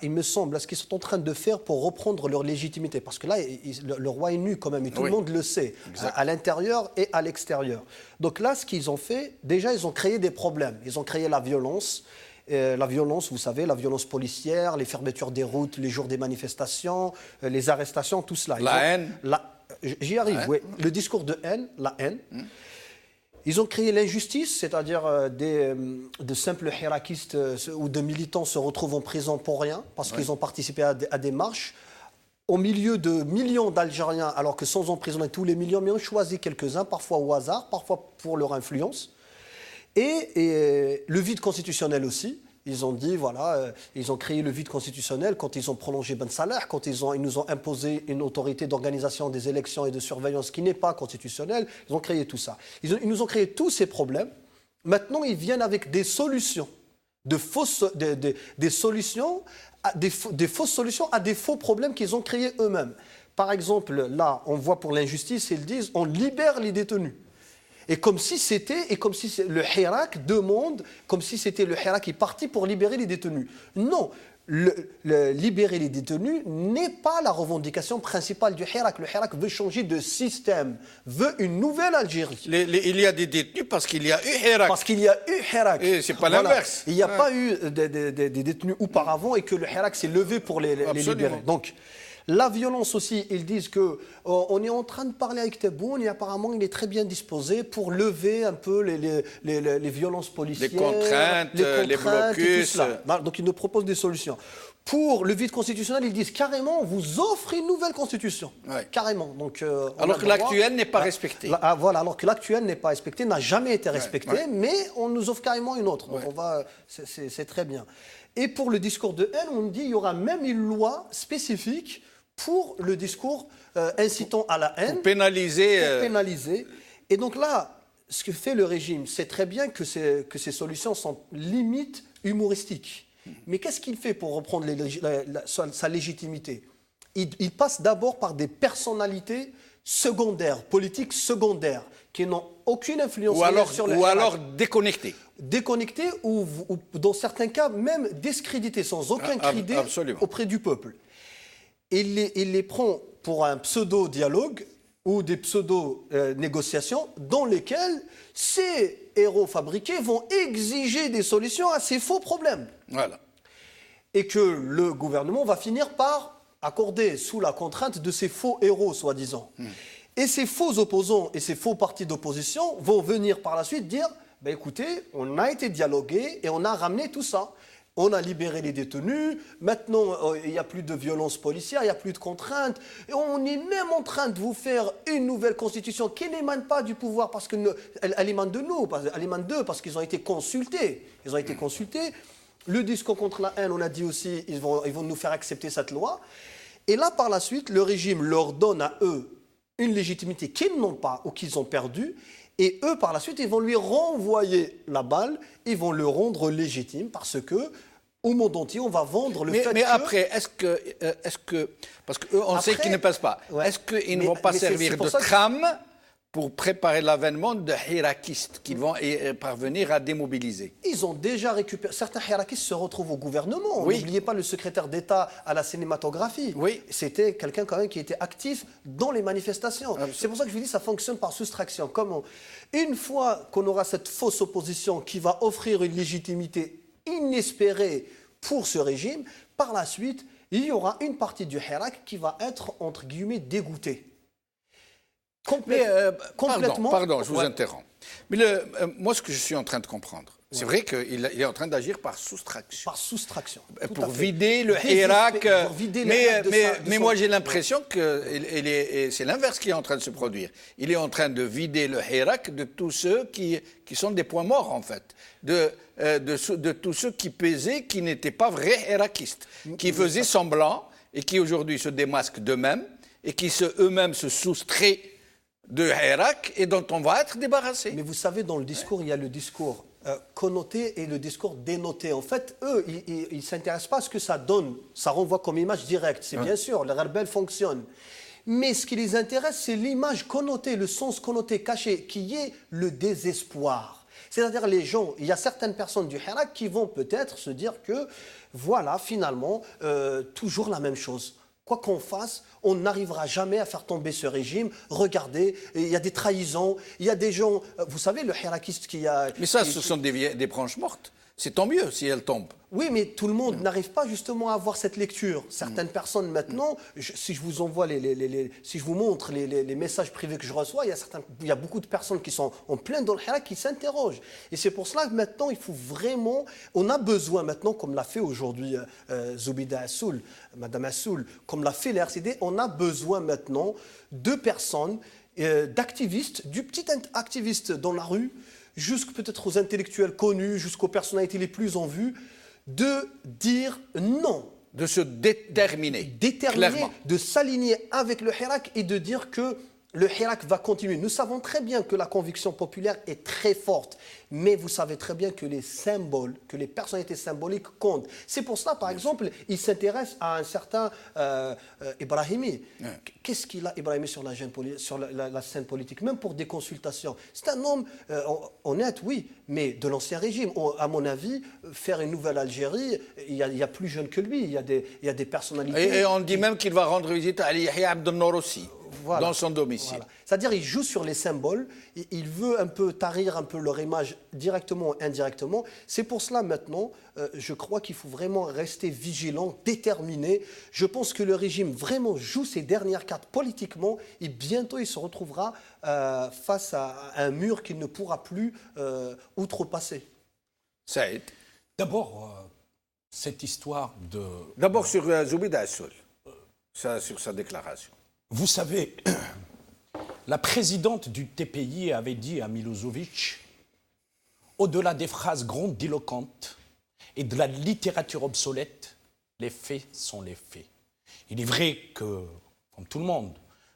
il me semble, ce qu'ils sont en train de faire pour reprendre leur légitimité. Parce que là, le roi est nu quand même, et tout le monde le sait, à l'intérieur et à l'extérieur. Donc là, ce qu'ils ont fait, déjà, ils ont créé des problèmes. Ils ont créé la violence. La violence, vous savez, la violence policière, les fermetures des routes, les jours des manifestations, les arrestations, tout cela. La haine. J'y arrive, oui. Le discours de haine, la haine. Ils ont créé l'injustice, c'est-à-dire de simples hirakistes ou de militants se retrouvent en prison pour rien, parce qu'ils ont participé à des marches. Au milieu de millions d'Algériens, alors que sans emprisonner tous les millions, mais ont choisi quelques-uns, parfois au hasard, parfois pour leur influence. Et le vide constitutionnel aussi. Ils ont dit, voilà, ils ont créé le vide constitutionnel quand ils ont prolongé Ben Salah, quand ils nous ont imposé une autorité d'organisation des élections et de surveillance qui n'est pas constitutionnelle. Ils ont créé tout ça. Ils nous ont créé tous ces problèmes. Maintenant, ils viennent avec des solutions, des fausses solutions à des faux problèmes qu'ils ont créés eux-mêmes. Par exemple, là, on voit pour l'injustice, ils disent, on libère les détenus. Et comme si le Hirak demande, comme si c'était le Hirak qui est parti pour libérer les détenus. Non, libérer les détenus n'est pas la revendication principale du Hirak. Le Hirak veut changer de système, veut une nouvelle Algérie. Il y a des détenus parce qu'il y a eu Hirak. Parce qu'il y a eu Hirak. Et c'est pas l'inverse. Il n'y a pas eu des détenus auparavant et que le Hirak s'est levé pour les libérer. Donc, la violence aussi, ils disent qu'on est en train de parler avec Tebboune et apparemment il est très bien disposé pour lever un peu les violences policières, les contraintes, les blocus. Et tout cela. Donc ils nous proposent des solutions. Pour le vide constitutionnel, ils disent carrément on vous offre une nouvelle constitution. Ouais. Carrément. Donc, alors que l'actuelle n'est pas respectée. Voilà, alors que l'actuelle n'est pas respectée, n'a jamais été respectée, mais on nous offre carrément une autre. Donc c'est très bien. Et pour le discours de haine, on dit qu'il y aura même une loi spécifique pour le discours incitant à la haine. Pour pénaliser. Et donc là, ce que fait le régime, c'est très bien que ces solutions sont limite humoristiques. Mais qu'est-ce qu'il fait pour reprendre sa légitimité ? Il passe d'abord par des personnalités secondaires, politiques secondaires, qui n'ont aucune influence sur le Hirak. Ou alors déconnectées. Déconnectées ou dans certains cas même discréditées, sans aucun crédit auprès du peuple. Il les prend pour un pseudo-dialogue ou des pseudo-négociations dans lesquelles ces héros fabriqués vont exiger des solutions à ces faux problèmes. Voilà. Et que le gouvernement va finir par accorder sous la contrainte de ces faux héros, soi-disant. Et ces faux opposants et ces faux partis d'opposition vont venir par la suite dire « écoutez, on a été dialogué et on a ramené tout ça ». On a libéré les détenus, maintenant il n'y a plus de violence policière, il n'y a plus de contraintes. Et on est même en train de vous faire une nouvelle constitution qui n'émane pas du pouvoir, parce qu'elle émane de nous, elle émane d'eux, parce qu'ils ont été consultés. Ils ont été consultés. Le discours contre la haine, on a dit aussi, ils vont nous faire accepter cette loi. Et là, par la suite, le régime leur donne à eux une légitimité qu'ils n'ont pas ou qu'ils ont perdue. Et eux, par la suite, ils vont lui renvoyer la balle, ils vont le rendre légitime, parce que au monde entier, on va vendre le fait mais que... après, est-ce que parce qu'eux, on sait Après, qu'ils ne passent pas, ouais. est-ce qu'ils ne Mais- vont pas mais c'est servir pour de ça que- trame pour préparer l'avènement de hirakistes qui vont parvenir à démobiliser? Ils ont déjà récupéré... Certains hirakistes se retrouvent au gouvernement. Oui. N'oubliez pas le secrétaire d'État à la cinématographie. Oui. C'était quelqu'un quand même qui était actif dans les manifestations. C'est pour ça que je vous dis que ça fonctionne par soustraction. Comment? Une fois qu'on aura cette fausse opposition qui va offrir une légitimité inespérée pour ce régime, par la suite, il y aura une partie du Hirak qui va être, entre guillemets, dégoûtée. Mais, Complètement. pardon, je vous Ouais. interromps. Mais moi, ce que je suis en train de comprendre, c'est vrai qu'il est en train d'agir par soustraction. Par soustraction. Tout Pour à fait. vider le Désespérer- Hirak. pour vider le Hirak de Mais son- moi, j'ai l'impression que c'est l'inverse qui est en train de se produire. Il est en train de vider le Hirak de tous ceux qui sont des points morts, en fait. De tous ceux qui pesaient, qui n'étaient pas vrais hirakistes, qui faisaient semblant et qui aujourd'hui se démasquent d'eux-mêmes et qui eux-mêmes se soustraient de Hirak et dont on va être débarrassé. Mais vous savez, dans le discours, il y a le discours connoté et le discours dénoté. En fait, eux, ils ne s'intéressent pas à ce que ça donne. Ça renvoie comme image directe. C'est bien sûr, le rebelle fonctionne. Mais ce qui les intéresse, c'est l'image connotée, le sens connoté caché, qui est le désespoir. C'est-à-dire les gens, il y a certaines personnes du Hirak qui vont peut-être se dire que, voilà, finalement, toujours la même chose. Quoi qu'on fasse, on n'arrivera jamais à faire tomber ce régime. Regardez, il y a des trahisons, il y a des gens... Vous savez, le hirakiste qui a... Mais ça, ce sont des branches mortes. C'est tant mieux si elles tombent. Oui, mais tout le monde n'arrive pas justement à avoir cette lecture. Certaines personnes maintenant, si je vous envoie si je vous montre les messages privés que je reçois, il y a beaucoup de personnes qui sont en plein dans le hirak qui s'interrogent. Et c'est pour cela que maintenant, il faut vraiment... On a besoin maintenant, comme l'a fait aujourd'hui Zoubida Assoul, Madame Assoul, comme l'a fait l'RCD, on a besoin maintenant de personnes, d'activistes, du petit activiste dans la rue, jusqu'à peut-être aux intellectuels connus, jusqu'aux personnalités les plus en vue, de dire non. De se déterminer. Clairement. De s'aligner avec le Hirak et de dire que le Hirak va continuer. Nous savons très bien que la conviction populaire est très forte, mais vous savez très bien que les symboles, que les personnalités symboliques comptent. C'est pour cela, par exemple, il s'intéresse à un certain Ibrahimi. Qu'est-ce qu'il a, Ibrahimi, sur la scène politique, même pour des consultations? C'est un homme honnête, oui, mais de l'ancien régime. À mon avis, faire une nouvelle Algérie, il y a plus jeune que lui, il y a des personnalités... Et on dit même qu'il va rendre visite à Yahya Abdel Nour aussi. Voilà. Dans son domicile. Voilà. C'est-à-dire il joue sur les symboles, il veut un peu tarir un peu leur image directement ou indirectement. C'est pour cela maintenant, je crois qu'il faut vraiment rester vigilant, déterminé. Je pense que le régime vraiment joue ses dernières cartes politiquement et bientôt il se retrouvera face à un mur qu'il ne pourra plus outrepasser. Saïd. D'abord, cette histoire de... D'abord sur Zoubida Assoul, sur sa déclaration. Vous savez, la présidente du TPI avait dit à Milosevic, au-delà des phrases grandiloquentes et de la littérature obsolète, les faits sont les faits. Il est vrai que, comme tout le monde,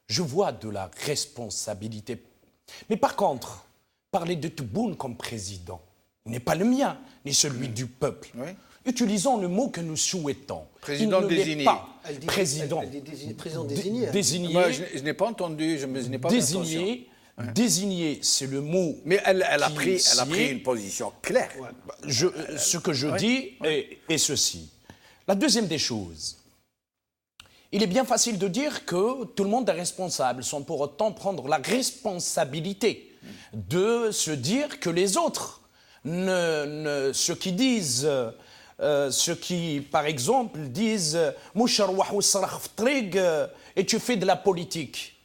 je vois de la responsabilité. Mais par contre, parler de Tebboune comme président n'est pas le mien, ni celui du peuple. Oui. Utilisons le mot que nous souhaitons. Président Il ne l'est désigné. pas. Elle dit- Président. elle dit président désigné. Désigné. Moi, je n'ai pas entendu, je n'ai pas l'intention. Désigné, c'est le mot. Mais elle a qui pris sied. une position claire. Ce que je dis est ceci. La deuxième des choses, il est bien facile de dire que tout le monde est responsable, sans pour autant prendre la responsabilité de se dire que les autres, ceux qui disent... ceux qui, par exemple, disent et tu fais de la politique.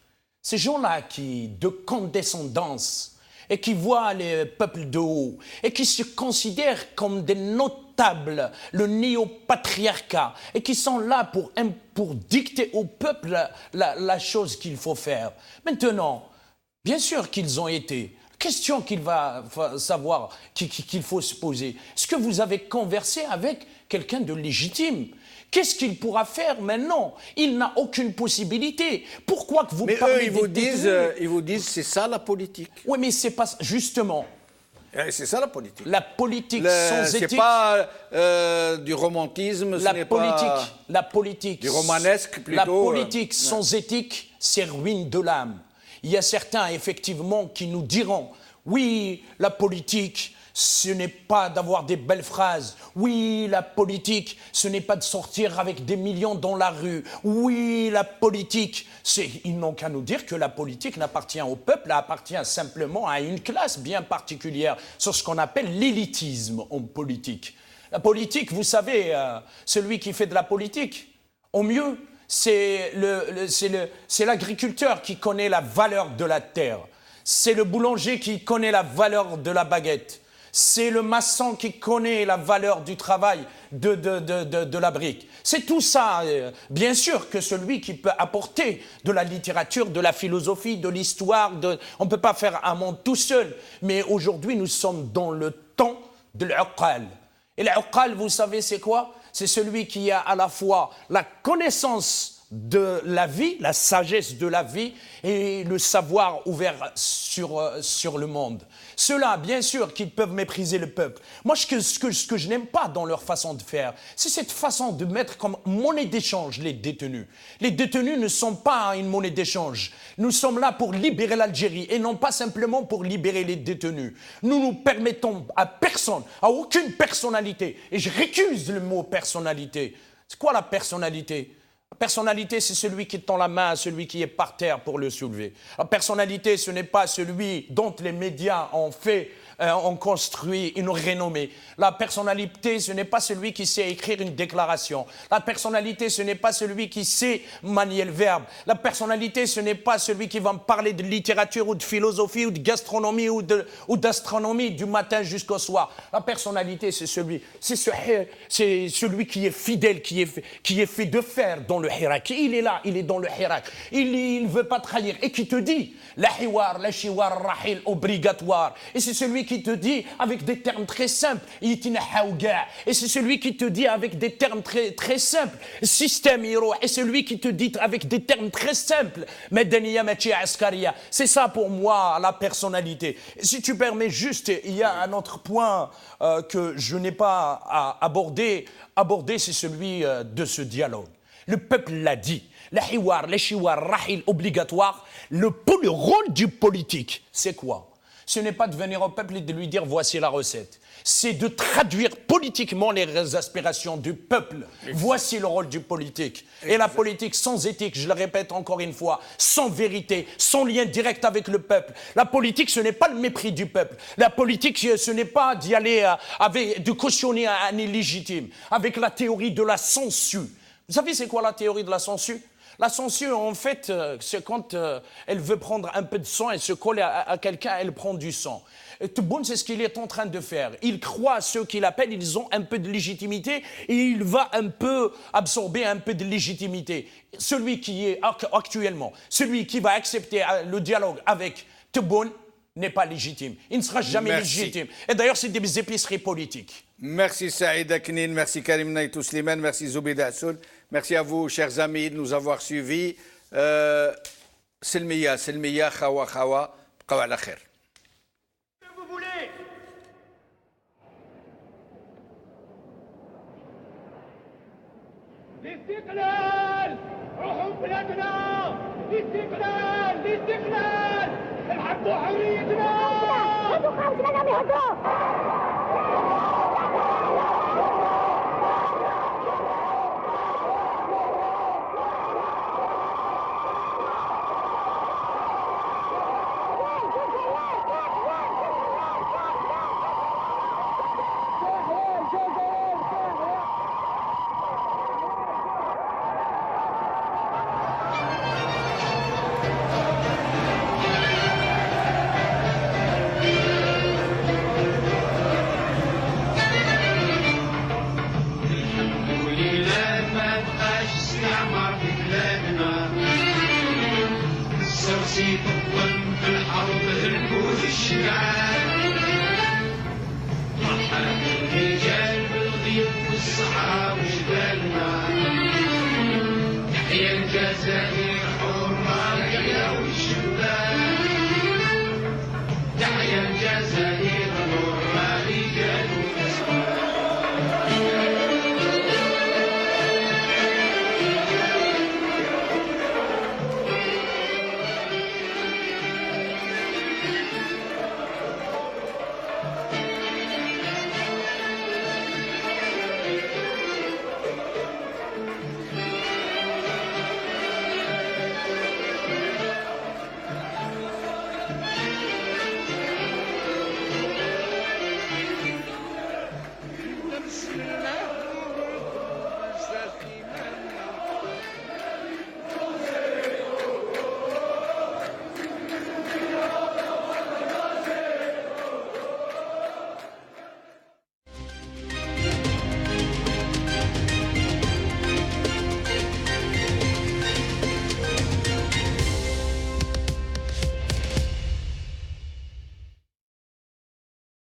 Ces gens-là qui, de condescendance, et qui voient les peuples de haut, et qui se considèrent comme des notables table le néopatriarcat et qui sont là pour dicter au peuple la chose qu'il faut faire. Maintenant, bien sûr qu'ils ont été. Question qu'il va savoir, qu'il faut se poser. Est-ce que vous avez conversé avec quelqu'un de légitime? Qu'est-ce qu'il pourra faire maintenant? Il n'a aucune possibilité. Pourquoi que vous Mais parlez eux, ils vous disent, c'est ça la politique. Oui, mais c'est pas justement. C'est ça la politique. La politique sans éthique. C'est pas du romantisme, La politique du romanesque plutôt. La politique sans éthique, c'est ruine de l'âme. Il y a certains, effectivement, qui nous diront « Oui, la politique, ce n'est pas d'avoir des belles phrases. Oui, la politique, ce n'est pas de sortir avec des millions dans la rue. Oui, la politique, ils n'ont qu'à nous dire que la politique n'appartient au peuple, elle appartient simplement à une classe bien particulière, sur ce qu'on appelle l'élitisme en politique. La politique, vous savez, celui qui fait de la politique, au mieux, c'est l'agriculteur qui connaît la valeur de la terre. C'est le boulanger qui connaît la valeur de la baguette. C'est le maçon qui connaît la valeur du travail de la brique. C'est tout ça. Bien sûr que celui qui peut apporter de la littérature, de la philosophie, de l'histoire, on ne peut pas faire un monde tout seul. Mais aujourd'hui, nous sommes dans le temps de l'uqal. Et l'uqal, vous savez, c'est quoi? C'est celui qui a à la fois la connaissance de la vie, la sagesse de la vie et le savoir ouvert sur le monde. Ceux-là, bien sûr, qu'ils peuvent mépriser le peuple. Moi, ce que je n'aime pas dans leur façon de faire, c'est cette façon de mettre comme monnaie d'échange les détenus. Les détenus ne sont pas une monnaie d'échange. Nous sommes là pour libérer l'Algérie et non pas simplement pour libérer les détenus. Nous ne permettons à personne, à aucune personnalité, et je récuse le mot personnalité. C'est quoi la personnalité ? La personnalité, c'est celui qui tend la main à celui qui est par terre pour le soulever. La personnalité, ce n'est pas celui dont les médias ont construit une renommée. La personnalité, ce n'est pas celui qui sait écrire une déclaration. La personnalité, ce n'est pas celui qui sait manier le verbe. La personnalité, ce n'est pas celui qui va me parler de littérature ou de philosophie ou de gastronomie ou d'astronomie du matin jusqu'au soir. La personnalité, c'est celui qui est fidèle, qui est fait de fer dans le hirak. Il est là, il est dans le hirak. Il ne veut pas trahir et qui te dit la hiwar, la shiwar, rahil obligatoire. Et c'est celui qui te dit avec des termes très simples, et c'est celui qui te dit avec des termes très, très simples, système héros, et celui qui te dit avec des termes très simples, medaniya machi askaria. C'est ça pour moi la personnalité. Et si tu permets juste, il y a un autre point que je n'ai pas abordé, c'est celui de ce dialogue. Le peuple l'a dit. La hiwar, le shiwar, rahil obligatoire, le rôle du politique, c'est quoi? Ce n'est pas de venir au peuple et de lui dire voici la recette. C'est de traduire politiquement les aspirations du peuple. Voici le rôle du politique. Et la politique sans éthique, je le répète encore une fois, sans vérité, sans lien direct avec le peuple. La politique, ce n'est pas le mépris du peuple. La politique, ce n'est pas d'y aller de cautionner un illégitime, avec la théorie de la censure. Vous savez c'est quoi la théorie de la censure? La censure, en fait, c'est quand elle veut prendre un peu de sang et se coller à quelqu'un, elle prend du sang. Tebboune, c'est ce qu'il est en train de faire. Il croit à ceux qu'il appelle, ils ont un peu de légitimité et il va un peu absorber un peu de légitimité. Celui qui est actuellement, celui qui va accepter le dialogue avec Tebboune n'est pas légitime. Il ne sera jamais légitime. Et d'ailleurs, c'est des épiceries politiques. Merci Saïd Aknin, merci Karim Naïtou Slimane, merci Zoubida Assoul. Merci à vous, chers amis, de nous avoir suivis. Selmiya, Khawa, Qawa la khair. Vous voulez الاستقلال روحوا بلادنا الاستقلال نحبوا حريتنا هدوا خارج لنا هدوا سيف الظلم في الحرب هلكوا الشجعان ضحى الرجال بالغيب والصحاب وجبالنا تحيا الجزائر